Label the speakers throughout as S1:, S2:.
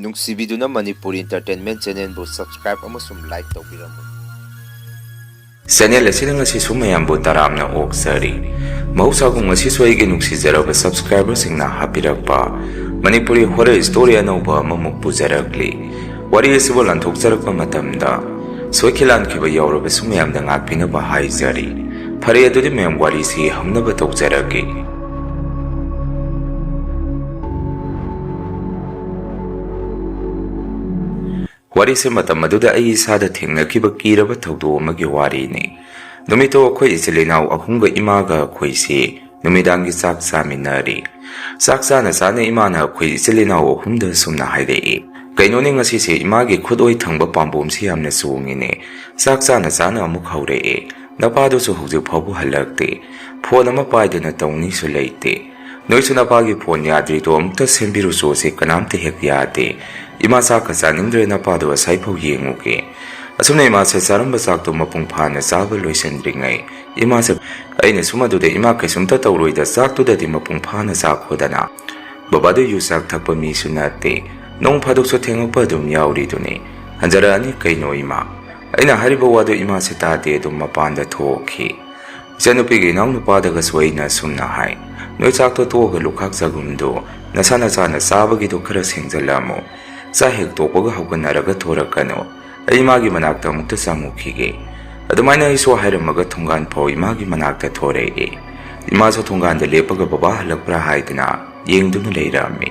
S1: ꯅꯨꯡꯁꯤꯕꯤꯗꯨꯅ Manipur entertainment ꯆꯦꯅꯦꯜꯕꯨ subscribe ꯑꯃꯁꯨꯡ like ꯇꯧꯕꯤꯔꯝꯃꯨ꯫
S2: Channel ꯑꯁꯤꯅ ꯉꯁꯤꯁꯨ ꯃꯌꯥꯝꯕꯨ ꯇꯔꯥꯝꯅ ꯑꯣꯛꯆꯔꯤ꯫ ꯃꯍꯧꯁꯥꯒꯨꯝ ꯉꯁꯤꯁꯨ ꯑꯩꯒꯤ ꯅꯨꯡꯁꯤꯖꯔꯕ ꯁꯕꯁꯀ꯭ꯔꯥꯏꯕꯔꯁꯤꯡꯅ ꯍꯥꯞꯄꯤꯔꯛꯄ ꯃꯅꯤꯄꯨꯔꯤ ꯍꯣꯔꯔ ꯁ꯭ꯇꯣꯔꯤ ꯑꯅꯧꯕ ꯑꯃꯃꯨꯛ ꯄꯨꯖꯔꯛꯂꯤ꯫ ꯋꯥꯔꯤ ꯑꯁꯤꯕꯨ ꯂꯥꯟꯊꯣꯛꯆꯔꯛꯄ ꯃꯇꯝꯗ ꯁꯣꯏꯈꯤ ꯂꯥꯟꯈꯤꯕ ꯌꯥꯎꯔꯕꯁꯨ ꯃꯌꯥꯝꯗ ꯉꯥꯛꯄꯤꯅꯕ ꯍꯥꯏꯖꯔꯤ꯫ ꯐꯔꯦ ꯑꯗꯨꯗꯤ ꯃꯌꯥꯝ ꯋꯥꯔꯤꯁꯤ ꯍꯧꯅꯕ ꯇꯧꯖꯔꯒꯦ꯫ ꯋꯥꯔꯤꯁꯦ ꯃꯇꯝ ꯑꯗꯨꯗ ꯑꯩ ꯏꯁꯥꯗ ꯊꯦꯡꯅꯈꯤꯕ ꯀꯤꯔꯕ ꯊꯧꯗꯣꯛ ꯑꯃꯒꯤ ꯋꯥꯔꯤꯅꯤ꯫ ꯅꯨꯃꯤꯠꯇꯣ ꯑꯩꯈꯣꯏ ꯏꯆꯤꯜ ꯏꯅꯥꯎ ꯑꯍꯨꯝꯒ ꯏꯃꯥꯒ ꯑꯩꯈꯣꯏꯁꯤ ꯅꯨꯃꯤꯗꯥꯡꯒꯤ ꯆꯥꯛ ꯆꯥꯃꯤꯟꯅꯔꯤ꯫ ꯆꯥꯛ ꯆꯥꯅ ꯆꯥꯅ ꯏꯃꯥꯅ ꯑꯩꯈꯣꯏ ꯏꯆꯤꯜ ꯏꯅꯥꯎ ꯑꯍꯨꯝꯗ ꯁꯨꯝꯅ ꯍꯥꯏꯔꯛꯏ, ꯀꯩꯅꯣꯅꯦ ꯉꯁꯤꯁꯦ ꯏꯃꯥꯒꯤ ꯈꯨꯠꯑꯣꯏ ꯊꯪꯕ ꯄꯥꯝꯕꯣꯝꯁꯤ ꯌꯥꯝꯅ ꯆꯣꯡꯉꯤꯅꯦ꯫ ꯆꯥꯛ ꯆꯥꯅ ꯆꯥꯅ ꯑꯃꯨꯛ ꯍꯧꯔꯛꯑꯦ, ꯅꯄꯥꯗꯨꯁꯨ ꯍꯧꯖꯤꯛ ꯐꯥꯎꯕ ꯍꯜꯂꯛꯇꯦ, ꯐꯣꯟ ꯑꯃ ꯄꯥꯏꯗꯨꯅ ꯇꯧꯅꯤꯁꯨ ꯂꯩꯇꯦ, ꯅꯣꯏꯁꯨ ꯅꯄꯥꯒꯤ ꯐꯣꯟ ꯌꯥꯗ꯭ꯔꯤꯗꯣ ꯑꯃꯨꯛꯇ ꯁꯦꯝꯕꯤꯔꯨꯆꯣꯁꯦ ꯀꯅꯥꯝꯇ ꯍꯦꯛ ꯌꯥꯗꯦ꯫ ꯏꯃꯥ ꯆꯥꯛꯀ ꯆꯥꯅꯤꯡꯗ꯭ꯔꯦ, ꯅꯄꯥꯗꯣ ꯑꯁꯥꯏꯐꯥꯎ ꯌꯦꯡꯉꯨꯒꯦ꯫ ꯑꯁꯨꯝꯅ ꯏꯃꯥꯁꯦ ꯆꯥꯔꯝꯕ ꯆꯥꯛꯇꯣ ꯃꯄꯨꯡ ꯐꯥꯅ ꯆꯥꯕ ꯂꯣꯏꯁꯤꯟꯗ꯭ꯔꯤꯉꯩ ꯏꯃꯥꯁꯦ ꯑꯩꯅꯁꯨ ꯃꯗꯨꯗ ꯏꯃꯥ ꯀꯩꯁꯨꯝꯇ ꯇꯧꯔꯣꯏꯗ, ꯆꯥꯛꯇꯨꯗꯗꯤ ꯃꯄꯨꯡ ꯐꯥꯅ ꯆꯥꯈꯣꯗꯅ, ꯕꯕꯥꯗꯨ ꯌꯨ ꯆꯥꯛ ꯊꯛꯄ ꯃꯤꯁꯨ ꯅꯠꯇꯦ, ꯅꯣꯡ ꯐꯥꯗꯣꯛꯁꯨ ꯊꯦꯡꯉꯛꯄ ꯑꯗꯨꯝ ꯌꯥꯎꯔꯤꯗꯨꯅꯤ, ꯍꯟꯖꯔꯛꯑꯅꯤ ꯀꯩꯅꯣ ꯏꯃꯥ꯫ ꯑꯩꯅ ꯍꯥꯏꯔꯤꯕ ꯋꯥꯗꯨ ꯏꯃꯥꯁꯦ ꯇꯥꯗꯦ, ꯑꯗꯨꯝ ꯃꯄꯥꯟꯗ ꯊꯣꯛꯈꯤ꯫ ꯏꯆꯟꯅꯨꯄꯤꯒꯤ ꯏꯅꯥꯎꯅꯨꯄꯥꯗꯒꯁꯨ ꯑꯩꯅ ꯁꯨꯝꯅ ꯍꯥꯏ, ꯅꯣꯏ ꯆꯥꯛꯇꯣ ꯇꯣꯛꯑꯒ ꯂꯨꯈꯥꯛ ꯆꯒꯨꯝꯗꯣ ꯅꯁꯥ ꯅꯁꯥꯅ ꯆꯥꯕꯒꯤꯗꯣ ꯈꯔ ꯁꯦꯡꯖꯜꯂꯝꯃꯨ, ꯆꯥꯛ ꯍꯦꯛ ꯇꯣꯛꯄꯒ ꯍꯧꯒꯠꯅꯔꯒ ꯊꯣꯔꯛꯀꯅꯨ, ꯑꯩ ꯏꯃꯥꯒꯤ ꯃꯅꯥꯛꯇ ꯑꯃꯨꯛꯇ ꯆꯪꯉꯨꯈꯤꯒꯦ꯫ ꯑꯗꯨꯃꯥꯏꯅ ꯑꯩꯁꯨ ꯍꯥꯏꯔꯝꯃꯒ ꯊꯣꯡꯒꯥꯟ ꯐꯥꯎ ꯏꯃꯥꯒꯤ ꯃꯅꯥꯛꯇ ꯊꯣꯔꯛꯑꯦ꯫ ꯏꯃꯥꯁꯨ ꯊꯣꯡꯒꯥꯟꯗ ꯂꯦꯞꯄꯒ ꯕꯕꯥ ꯍꯜꯂꯛꯄ꯭ꯔꯥ ꯍꯥꯏꯗꯅ ꯌꯦꯡꯗꯨꯅ ꯂꯩꯔꯝꯃꯤ꯫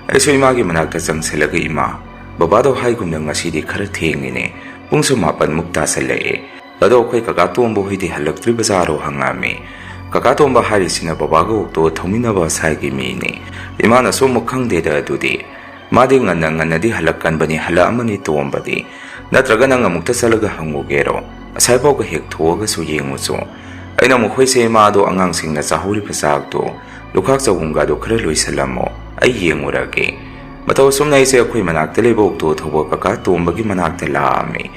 S2: ꯑꯩꯁꯨ ꯏꯃꯥꯒꯤ ꯃꯅꯥꯛꯇ ꯆꯪꯁꯤꯜꯂꯒ, ꯏꯃꯥ, ꯕꯕꯥꯗꯣ ꯍꯥꯏꯒꯨꯝꯅ ꯉꯁꯤꯗꯤ ꯈꯔ ꯊꯦꯡꯉꯤꯅꯦ, ꯄꯨꯡꯁꯨ 9ꯃꯨꯛ ꯇꯥꯁꯜꯂꯛꯑꯦ, ꯑꯗꯣ ꯑꯩꯈꯣꯏ ꯀꯀꯥ ꯇꯣꯝꯕ ꯍꯣꯏꯗꯤ ꯍꯜꯂꯛꯇ꯭ꯔꯤꯕꯖꯥꯔꯣ ꯍꯪꯉꯝꯃꯤ꯫ ꯀꯀꯥ ꯇꯣꯝꯕ ꯍꯥꯏꯔꯤꯁꯤꯅ ꯕꯕꯥꯒ ꯑꯣꯛꯇꯣ ꯊꯧꯃꯤꯟꯅꯕ ꯑꯁꯥꯏꯒꯤ ꯃꯤꯅꯤ꯫ ꯏꯃꯥꯅꯁꯨ ꯑꯃꯨꯛ ꯈꯪꯗꯦꯗ ꯑꯗꯨꯗꯤ, ꯃꯥꯗꯤ ꯉꯟꯅꯗꯤ ꯍꯜꯂꯛꯀꯟꯕꯅꯤ, ꯍꯜꯂꯛꯑꯃꯅꯤ ꯇꯣꯝꯕꯗꯤ, ꯅꯠꯇ꯭ꯔꯒ ꯅꯪ ꯑꯃꯨꯛꯇ ꯆꯠꯂꯒ ꯍꯪꯉꯨꯒꯦꯔꯣ, ꯑꯁꯥꯏꯐꯥꯎꯕ ꯍꯦꯛ ꯊꯣꯛꯑꯒꯁꯨ ꯌꯦꯡꯉꯨꯆꯣ꯫ ꯑꯩꯅ ꯃꯈꯣꯏꯁꯦ ꯏꯃꯥꯗꯣ ꯑꯉꯥꯡꯁꯤꯡꯅ ꯆꯥꯍꯧꯔꯤꯕ ꯆꯥꯛꯇꯣ ꯂꯨꯈꯥꯛ ꯆꯒꯨꯝꯒꯗꯣ ꯈꯔ ꯂꯣꯏꯁꯤꯜꯂꯝꯃꯣ, ꯑꯩ ꯌꯦꯡꯉꯨꯔꯒꯦ꯫ ꯃꯇꯧ ꯑꯁꯨꯝꯅ ꯑꯩꯁꯦ ꯑꯩꯈꯣꯏ ꯃꯅꯥꯛꯇ ꯂꯩꯕ ꯑꯣꯛꯇꯣ ꯊꯧꯕ ꯀꯀꯥ ꯇꯣꯝꯕꯒꯤ ꯃꯅꯥꯛꯇ ꯂꯥꯛꯑꯝꯃꯤ꯫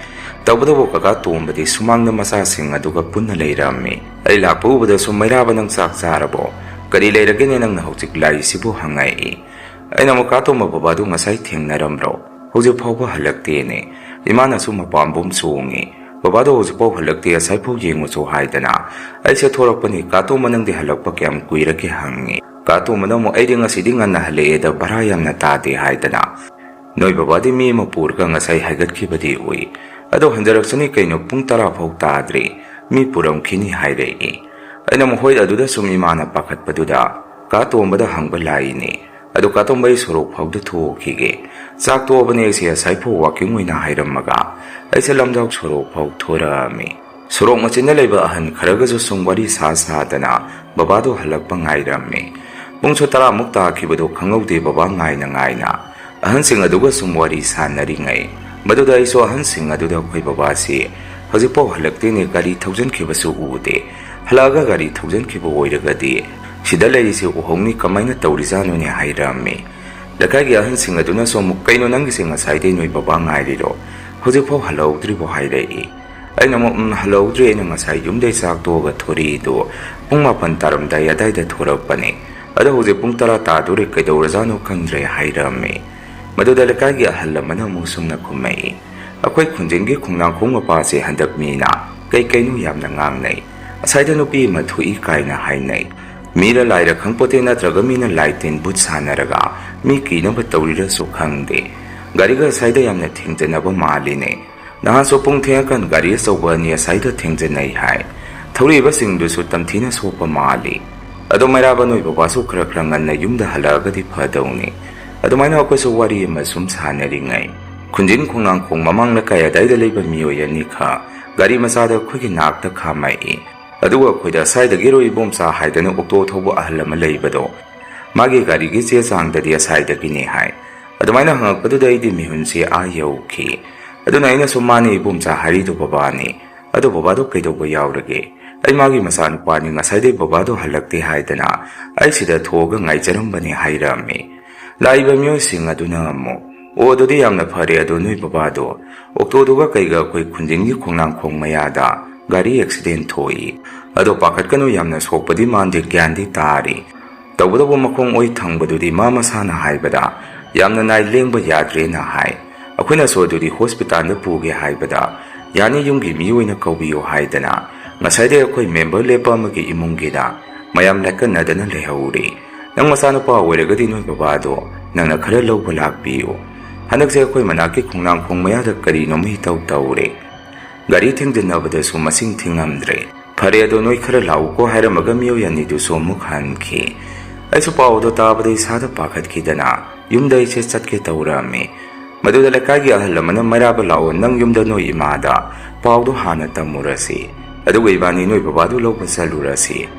S2: ꯇꯧꯕꯇꯕꯨ ꯀꯀꯥ ꯇꯣꯝꯕꯗꯤ ꯁꯨꯃꯥꯡꯗ ꯃꯆꯥꯁꯤꯡ ꯑꯗꯨꯒ ꯄꯨꯟꯅ ꯂꯩꯔꯝꯃꯤ꯫ ꯑꯩ ꯂꯥꯛꯄ ꯎꯕꯗꯁꯨ, ꯃꯩꯔꯥꯕ ꯅꯪ ꯆꯥꯛ ꯆꯥꯔꯕꯣ? ꯀꯔꯤ ꯂꯩꯔꯒꯦꯅꯦ ꯅꯪꯅ ꯍꯧꯖꯤꯛ ꯂꯥꯛꯏꯁꯤꯕꯨ ꯍꯪꯉꯛꯏ꯫ ꯑꯩꯅ ꯀꯀꯥ ꯇꯣꯝꯕ ꯕꯕꯥꯗꯨ ꯉꯁꯥꯏ ꯊꯦꯡꯅꯔꯝꯕ꯭ꯔꯣ? ꯍꯧꯖꯤꯛ ꯐꯥꯎꯕ ꯍꯜꯂꯛꯇꯦꯅꯦ, ꯏꯃꯥꯅꯁꯨ ꯃꯄꯥꯝꯕꯣꯝ ꯆꯣꯡꯉꯤ, ꯕꯕꯥꯗꯣ ꯍꯧꯖꯤꯛꯐꯥꯎ ꯍꯜꯂꯛꯇꯦ, ꯑꯁꯥꯏꯐꯥꯎ ꯌꯦꯡꯉꯨꯆꯣ ꯍꯥꯏꯗꯅ ꯑꯩꯁꯦ ꯊꯣꯔꯛꯄꯅꯤ꯫ ꯀꯥ ꯇꯣꯝꯕ ꯅꯪꯗꯤ ꯍꯜꯂꯛꯄ ꯀꯌꯥꯝ ꯀꯨꯏꯔꯒꯦ ꯍꯪꯉꯤ꯫ ꯀꯥ ꯇꯣꯝꯕꯅ ꯑꯃꯨꯛ, ꯑꯩꯗꯤ ꯉꯁꯤꯗꯤ ꯉꯟꯅ ꯍꯜꯂꯛꯑꯦꯗ, ꯚꯔꯥ ꯌꯥꯝꯅ ꯇꯥꯗꯦ ꯍꯥꯏꯗꯅ, ꯅꯣꯏ ꯕꯕꯥꯗꯤ ꯃꯤ ꯑꯃ ꯄꯨꯔꯒꯉꯁꯥꯏ ꯍꯥꯏꯒꯠꯈꯤꯕꯗꯤ ꯎꯏ, ꯑꯗꯣ ꯍꯟꯖꯔꯛꯁꯅꯤ ꯀꯩꯅꯣ, ꯄꯨꯡ 10 ꯐꯥꯎ ꯇꯥꯗ꯭ꯔꯤ, ꯃꯤ ꯄꯨꯔꯝꯈꯤꯅꯤ ꯍꯥꯏꯔꯛꯏ꯫ ꯑꯩꯅ ꯃꯈꯣꯏ ꯑꯗꯨꯗ ꯁꯨꯝ ꯏꯃꯥꯅ ꯄꯥꯈꯠꯄꯗꯨꯗ ꯀꯥ ꯇꯣꯝꯕꯗ ꯍꯪꯕ ꯂꯥꯛꯏꯅꯤ꯫ ꯑꯗꯨ ꯀꯥ ꯇꯣꯝꯕ ꯑꯩ ꯁꯣꯔꯣꯛ ꯐꯥꯎꯗ ꯊꯣꯛꯈꯤꯒꯦ, ꯆꯥꯛ ꯇꯣꯛꯑꯕꯅꯤ ꯑꯩꯁꯦ ꯑꯁꯥꯏꯐꯥꯎ ꯋꯥꯛꯀꯤꯡ ꯑꯣꯏꯅ ꯍꯥꯏꯔꯝꯃꯒ ꯑꯩꯁꯦ ꯂꯝꯖꯥꯎ ꯁꯣꯔꯣꯛ ꯐꯥꯎ ꯊꯣꯔꯛꯑꯝꯃꯤ꯫ ꯁꯣꯔꯣꯛ ꯃꯆꯤꯟꯗ ꯂꯩꯕ ꯑꯍꯟ ꯈꯔꯒꯁꯨ ꯁꯨꯝ ꯋꯥꯔꯤ ꯁꯥꯗꯅ ꯕꯕꯥꯗꯣ ꯍꯜꯂꯛꯄ ꯉꯥꯏꯔꯝꯃꯤ꯫ ꯄꯨꯡꯁꯨ 10ꯃꯨꯛ ꯇꯥꯈꯤꯕꯗꯣ ꯈꯪꯍꯧꯗꯦ ꯕꯕꯥ ꯉꯥꯏꯅ ꯑꯍꯟꯁꯤꯡ ꯑꯗꯨꯒ ꯁꯨꯝ ꯋꯥꯔꯤ ꯁꯥꯟꯅꯔꯤꯉꯩ ꯃꯗꯨꯗ ꯑꯩꯁꯨ ꯑꯍꯟꯁꯤꯡ ꯑꯗꯨꯗ ꯑꯩꯈꯣꯏ ꯕꯕꯥꯁꯤ ꯍꯧꯖꯤꯛꯐꯥꯎ ꯍꯜꯂꯛꯇꯦꯅꯦ, ꯒꯥꯔꯤ ꯊꯧꯖꯤꯟꯈꯤꯕꯁꯨ ꯎꯗꯦ, ꯍꯜꯂꯛꯑꯒ ꯒꯥꯔꯤ ꯊꯧꯖꯤꯟꯈꯤꯕ ꯑꯣꯏꯔꯒꯗꯤ ꯁꯤꯗ ꯂꯩꯔꯤꯁꯤ ꯎꯍꯧꯅꯤ, ꯀꯃꯥꯏꯅ ꯇꯧꯔꯤꯖꯥꯠꯅꯣꯅꯦ ꯍꯥꯏꯔꯝꯃꯤ꯫ ꯂꯩꯀꯥꯏꯒꯤ ꯑꯍꯟꯁꯤꯡ ꯑꯗꯨꯅꯁꯨ ꯑꯃꯨꯛ, ꯀꯩꯅꯣ ꯅꯪꯒꯤꯁꯦ ꯉꯁꯥꯏꯗꯩ ꯅꯣꯏ ꯕꯕꯥ ꯉꯥꯏꯔꯤꯔꯣ, ꯍꯧꯖꯤꯛꯐꯥꯎ ꯍꯜꯂꯛꯍꯧꯗ꯭ꯔꯤꯕꯣ ꯍꯥꯏꯔꯛꯏ꯫ ꯑꯩꯅ ꯑꯃꯨꯛ ꯍꯜꯂꯛꯍꯧꯗ꯭ꯔꯤ, ꯑꯩꯅ ꯉꯁꯥꯏ ꯌꯨꯝꯗꯩ ꯆꯥꯛ ꯇꯣꯛꯑꯒ ꯊꯣꯔꯛꯏꯗꯣ ꯄꯨꯡ 9 ꯇꯥꯔꯝꯗꯥꯏ ꯑꯗꯥꯏꯗ ꯊꯣꯔꯛꯄꯅꯦ, ꯑꯗꯣ ꯍꯧꯖꯤꯛ ꯄꯨꯡ 10 ꯇꯥꯗꯣꯔꯦ, ꯀꯩꯗꯧꯔꯖꯥꯠꯅꯣ ꯈꯪꯗ꯭ꯔꯦ ꯍꯥꯏꯔꯝꯃꯤ꯫ ꯃꯗꯨꯗ ꯂꯩꯀꯥꯏꯒꯤ ꯑꯍꯜ ꯑꯃꯅ ꯑꯃꯨꯛ ꯁꯨꯝꯅ ꯈꯨꯝꯃꯛꯏ, ꯑꯩꯈꯣꯏ ꯈꯨꯟꯖꯤꯟꯒꯤ ꯈꯣꯡꯅꯥꯡꯈꯣꯡ ꯃꯄꯥꯁꯦ ꯍꯟꯗꯛ ꯃꯤꯅ ꯀꯩꯅꯣ ꯌꯥꯝꯅ ꯉꯥꯡꯅꯩ, ꯑꯁꯥꯏꯗ ꯅꯨꯄꯤ ꯑꯃ ꯊꯣꯛꯏ ꯀꯥꯏꯅ ꯍꯥꯏꯅꯩ, ꯃꯤꯔ ꯂꯥꯏꯔ ꯈꯪꯄꯣꯠꯇꯦ, ꯅꯠꯇ꯭ꯔꯒ ꯃꯤꯅ ꯂꯥꯏ ꯇꯤꯟ ꯕꯨꯠ ꯁꯥꯟꯅꯔꯒ ꯃꯤ ꯀꯤꯅꯕ ꯇꯧꯔꯤꯔꯁꯨ ꯈꯪꯗꯦ, ꯒꯥꯔꯤꯒ ꯑꯁꯥꯏꯗ ꯌꯥꯝꯅ ꯊꯦꯡꯖꯟꯅꯕ ꯃꯥꯜꯂꯤꯅꯦ, ꯅꯍꯥꯟꯁꯨ ꯄꯨꯡ ꯊꯦꯡꯉꯀꯥꯟ ꯒꯥꯔꯤ ꯑꯆꯧꯕ 2 ꯑꯁꯥꯏꯗ ꯊꯦꯡꯖꯟꯅꯩ ꯍꯥꯏ, ꯊꯧꯔꯛꯏꯕꯁꯤꯡꯗꯨꯁꯨ ꯇꯝꯊꯤꯅ ꯁꯣꯛꯄ ꯃꯥꯜꯂꯤ꯫ ꯑꯗꯣ ꯃꯩꯔꯥꯕ ꯅꯣꯏ ꯕꯕꯥꯁꯨ ꯈꯔ ꯉꯟꯅ ꯌꯨꯝꯗ ꯍꯜꯂꯛꯑꯒꯗꯤ ꯐꯗꯧꯅꯤ꯫ ꯑꯗꯨꯃꯥꯏꯅ ꯑꯩꯈꯣꯏꯁꯨ ꯋꯥꯔꯤ ꯑꯃ ꯁꯨꯝ ꯁꯥꯟꯅꯔꯤꯉꯩ ꯈꯨꯟꯖꯤꯟ ꯈꯣꯡꯅꯥꯡꯈꯣꯡ ꯃꯃꯥꯡ ꯂꯩꯀꯥꯏ ꯑꯗꯥꯏꯗ ꯂꯩꯕ ꯃꯤꯑꯣꯏ 2 ꯈꯛ ꯒꯥꯔꯤ ꯃꯆꯥꯗ ꯑꯩꯈꯣꯏꯒꯤ ꯅꯥꯛꯇ ꯈꯥꯝꯃꯛꯏ꯫ ꯑꯗꯨꯒ ꯑꯩꯈꯣꯏꯗ ꯑꯁꯥꯏꯗꯒꯤꯔꯣ ꯏꯕꯣꯝꯆꯥ ꯍꯥꯏꯗꯅ ꯑꯣꯛꯇꯣ ꯊꯧꯕ ꯑꯍꯜ ꯑꯃ ꯂꯩꯕꯗꯣ, ꯃꯥꯒꯤ ꯒꯥꯔꯤꯒꯤ ꯆꯦ ꯆꯥꯡꯗꯗꯤ ꯑꯁꯥꯏꯗꯒꯤꯅꯤ ꯍꯥꯏ꯫ ꯑꯗꯨꯃꯥꯏꯅ ꯍꯪꯉꯛꯄꯗꯨꯗ ꯑꯩꯗꯤ ꯃꯤꯍꯨꯟꯁꯤ ꯌꯧꯈꯤ꯫ ꯑꯗꯨꯅ ꯑꯩꯅꯁꯨ, ꯃꯥꯅꯤ ꯏꯕꯣꯝꯆꯥ ꯍꯥꯏꯔꯤꯗꯣ ꯕꯕꯥꯅꯤ, ꯑꯗꯣ ꯕꯕꯥꯗꯣ ꯀꯩꯗꯧꯕ ꯌꯥꯎꯔꯒꯦ, ꯑꯩ ꯃꯥꯒꯤ ꯃꯆꯥꯅꯨꯄꯥꯅꯤ, ꯉꯁꯥꯏꯗꯩ ꯕꯕꯥꯗꯣ ꯍꯜꯂꯛꯇꯦ ꯍꯥꯏꯗꯅ ꯑꯩ ꯁꯤꯗ ꯊꯣꯛꯑꯒ ꯉꯥꯏꯖꯔꯝꯕꯅꯤ ꯍꯥꯏꯔꯝꯃꯤ꯫ ꯂꯥꯛꯏꯕ ꯃꯤꯑꯣꯏꯁꯤꯡ ꯑꯗꯨꯅ ꯑꯃꯨꯛ, ꯑꯣ ꯑꯗꯨꯗꯤ ꯌꯥꯝꯅ ꯐꯔꯦ, ꯑꯗꯣ ꯅꯣꯏ ꯕꯕꯥꯗꯣ ꯑꯣꯛꯇꯣꯗꯨꯒ ꯀꯩꯒ ꯑꯩꯈꯣꯏ ꯈꯨꯟꯖꯤꯟꯒꯤ ꯈꯣꯡꯅꯥꯡꯈꯣꯡ ꯃꯌꯥꯗ ꯒꯥꯔꯤ ꯑꯦꯛꯁꯤꯗꯦꯟ ꯊꯣꯛꯏ, ꯑꯗꯣ ꯄꯥꯈꯠꯀꯅꯨ, ꯌꯥꯝꯅ ꯁꯣꯛꯄꯗꯤ ꯃꯥꯟꯗꯦ, ꯒ꯭ꯌꯥꯟꯗꯤ ꯇꯥꯔꯤ, ꯇꯧꯕꯇꯕꯨ ꯃꯈꯣꯡ ꯑꯣꯏ ꯊꯪꯕꯗꯨꯗꯤ ꯃꯥ ꯃꯁꯥꯅ ꯍꯥꯏꯕꯗ ꯌꯥꯝꯅ ꯅꯥꯏ ꯂꯦꯡꯕ ꯌꯥꯗ꯭ꯔꯦꯅ ꯍꯥꯏ꯫ ꯑꯩꯈꯣꯏꯅꯁꯨ ꯑꯗꯨꯗꯤ ꯍꯣꯁꯄꯤꯇꯥꯜꯗ ꯄꯨꯒꯦ ꯍꯥꯏꯕꯗ ꯌꯥꯅꯤ ꯌꯨꯝꯒꯤ ꯃꯤ ꯑꯣꯏꯅ ꯀꯧꯕꯤꯌꯨ ꯍꯥꯏꯗꯅ ꯉꯁꯥꯏꯗꯩ ꯑꯩꯈꯣꯏ ꯃꯦꯝꯕꯔ ꯂꯦꯞꯄ ꯑꯃꯒꯤ ꯏꯃꯨꯡꯒꯤꯗ ꯃꯌꯥꯝ ꯂꯦꯞꯀꯟꯅꯗꯅ ꯂꯩꯍꯧꯔꯤ꯫ ꯅꯪ ꯃꯆꯥꯅꯨꯄꯥ ꯑꯣꯏꯔꯒꯗꯤ ꯅꯣꯏ ꯕꯕꯥꯗꯣ ꯅꯪꯅ ꯈꯔ ꯂꯧꯕ ꯂꯥꯛꯄꯤꯌꯨ꯫ ꯍꯟꯗꯛꯁꯦ ꯑꯩꯈꯣꯏ ꯃꯅꯥꯛꯀꯤ ꯈꯣꯡꯅꯥꯡꯈꯣꯡ ꯃꯌꯥꯗ ꯀꯔꯤꯅꯣꯃ ꯏꯇꯧ ꯇꯧꯔꯦ꯫ ꯒꯥꯔꯤ ꯊꯦꯡꯖꯤꯟꯅꯕꯗꯁꯨ ꯃꯁꯤꯡ ꯊꯤꯉꯝꯗ꯭ꯔꯦ꯫ ꯐꯔꯦ ꯑꯗꯣ ꯅꯣꯏ ꯈꯔ ꯂꯥꯛꯎꯀꯣ ꯍꯥꯏꯔꯝꯃꯒ ꯃꯤꯑꯣꯏ ꯑꯅꯤꯗꯨꯁꯨ ꯑꯃꯨꯛ ꯍꯟꯈꯤ꯫ ꯑꯩꯁꯨ ꯄꯥꯎꯗꯣ ꯇꯥꯕꯗ ꯏꯁꯥꯗ ꯄꯥꯈꯠꯈꯤꯗꯅ ꯌꯨꯝꯗ ꯑꯩꯁꯦ ꯆꯠꯀꯦ ꯇꯧꯔꯝꯃꯤ꯫ ꯃꯗꯨꯗ ꯂꯩꯀꯥꯏꯒꯤ ꯑꯍꯜ ꯑꯃꯅ ꯃꯩꯔꯥꯕ ꯂꯥꯛꯑꯣ, ꯅꯪ ꯌꯨꯝꯗ ꯅꯣꯏ ꯏꯃꯥꯗ ꯄꯥꯎꯗꯣ ꯍꯥꯟꯅ ꯇꯝꯃꯨꯔꯁꯤ, ꯑꯗꯨꯒ ꯏꯕꯥꯅꯤ ꯅꯣꯏ ꯕꯕꯥꯗꯨ ꯂꯧꯕ ꯆꯠꯂꯨꯔꯁꯤ꯫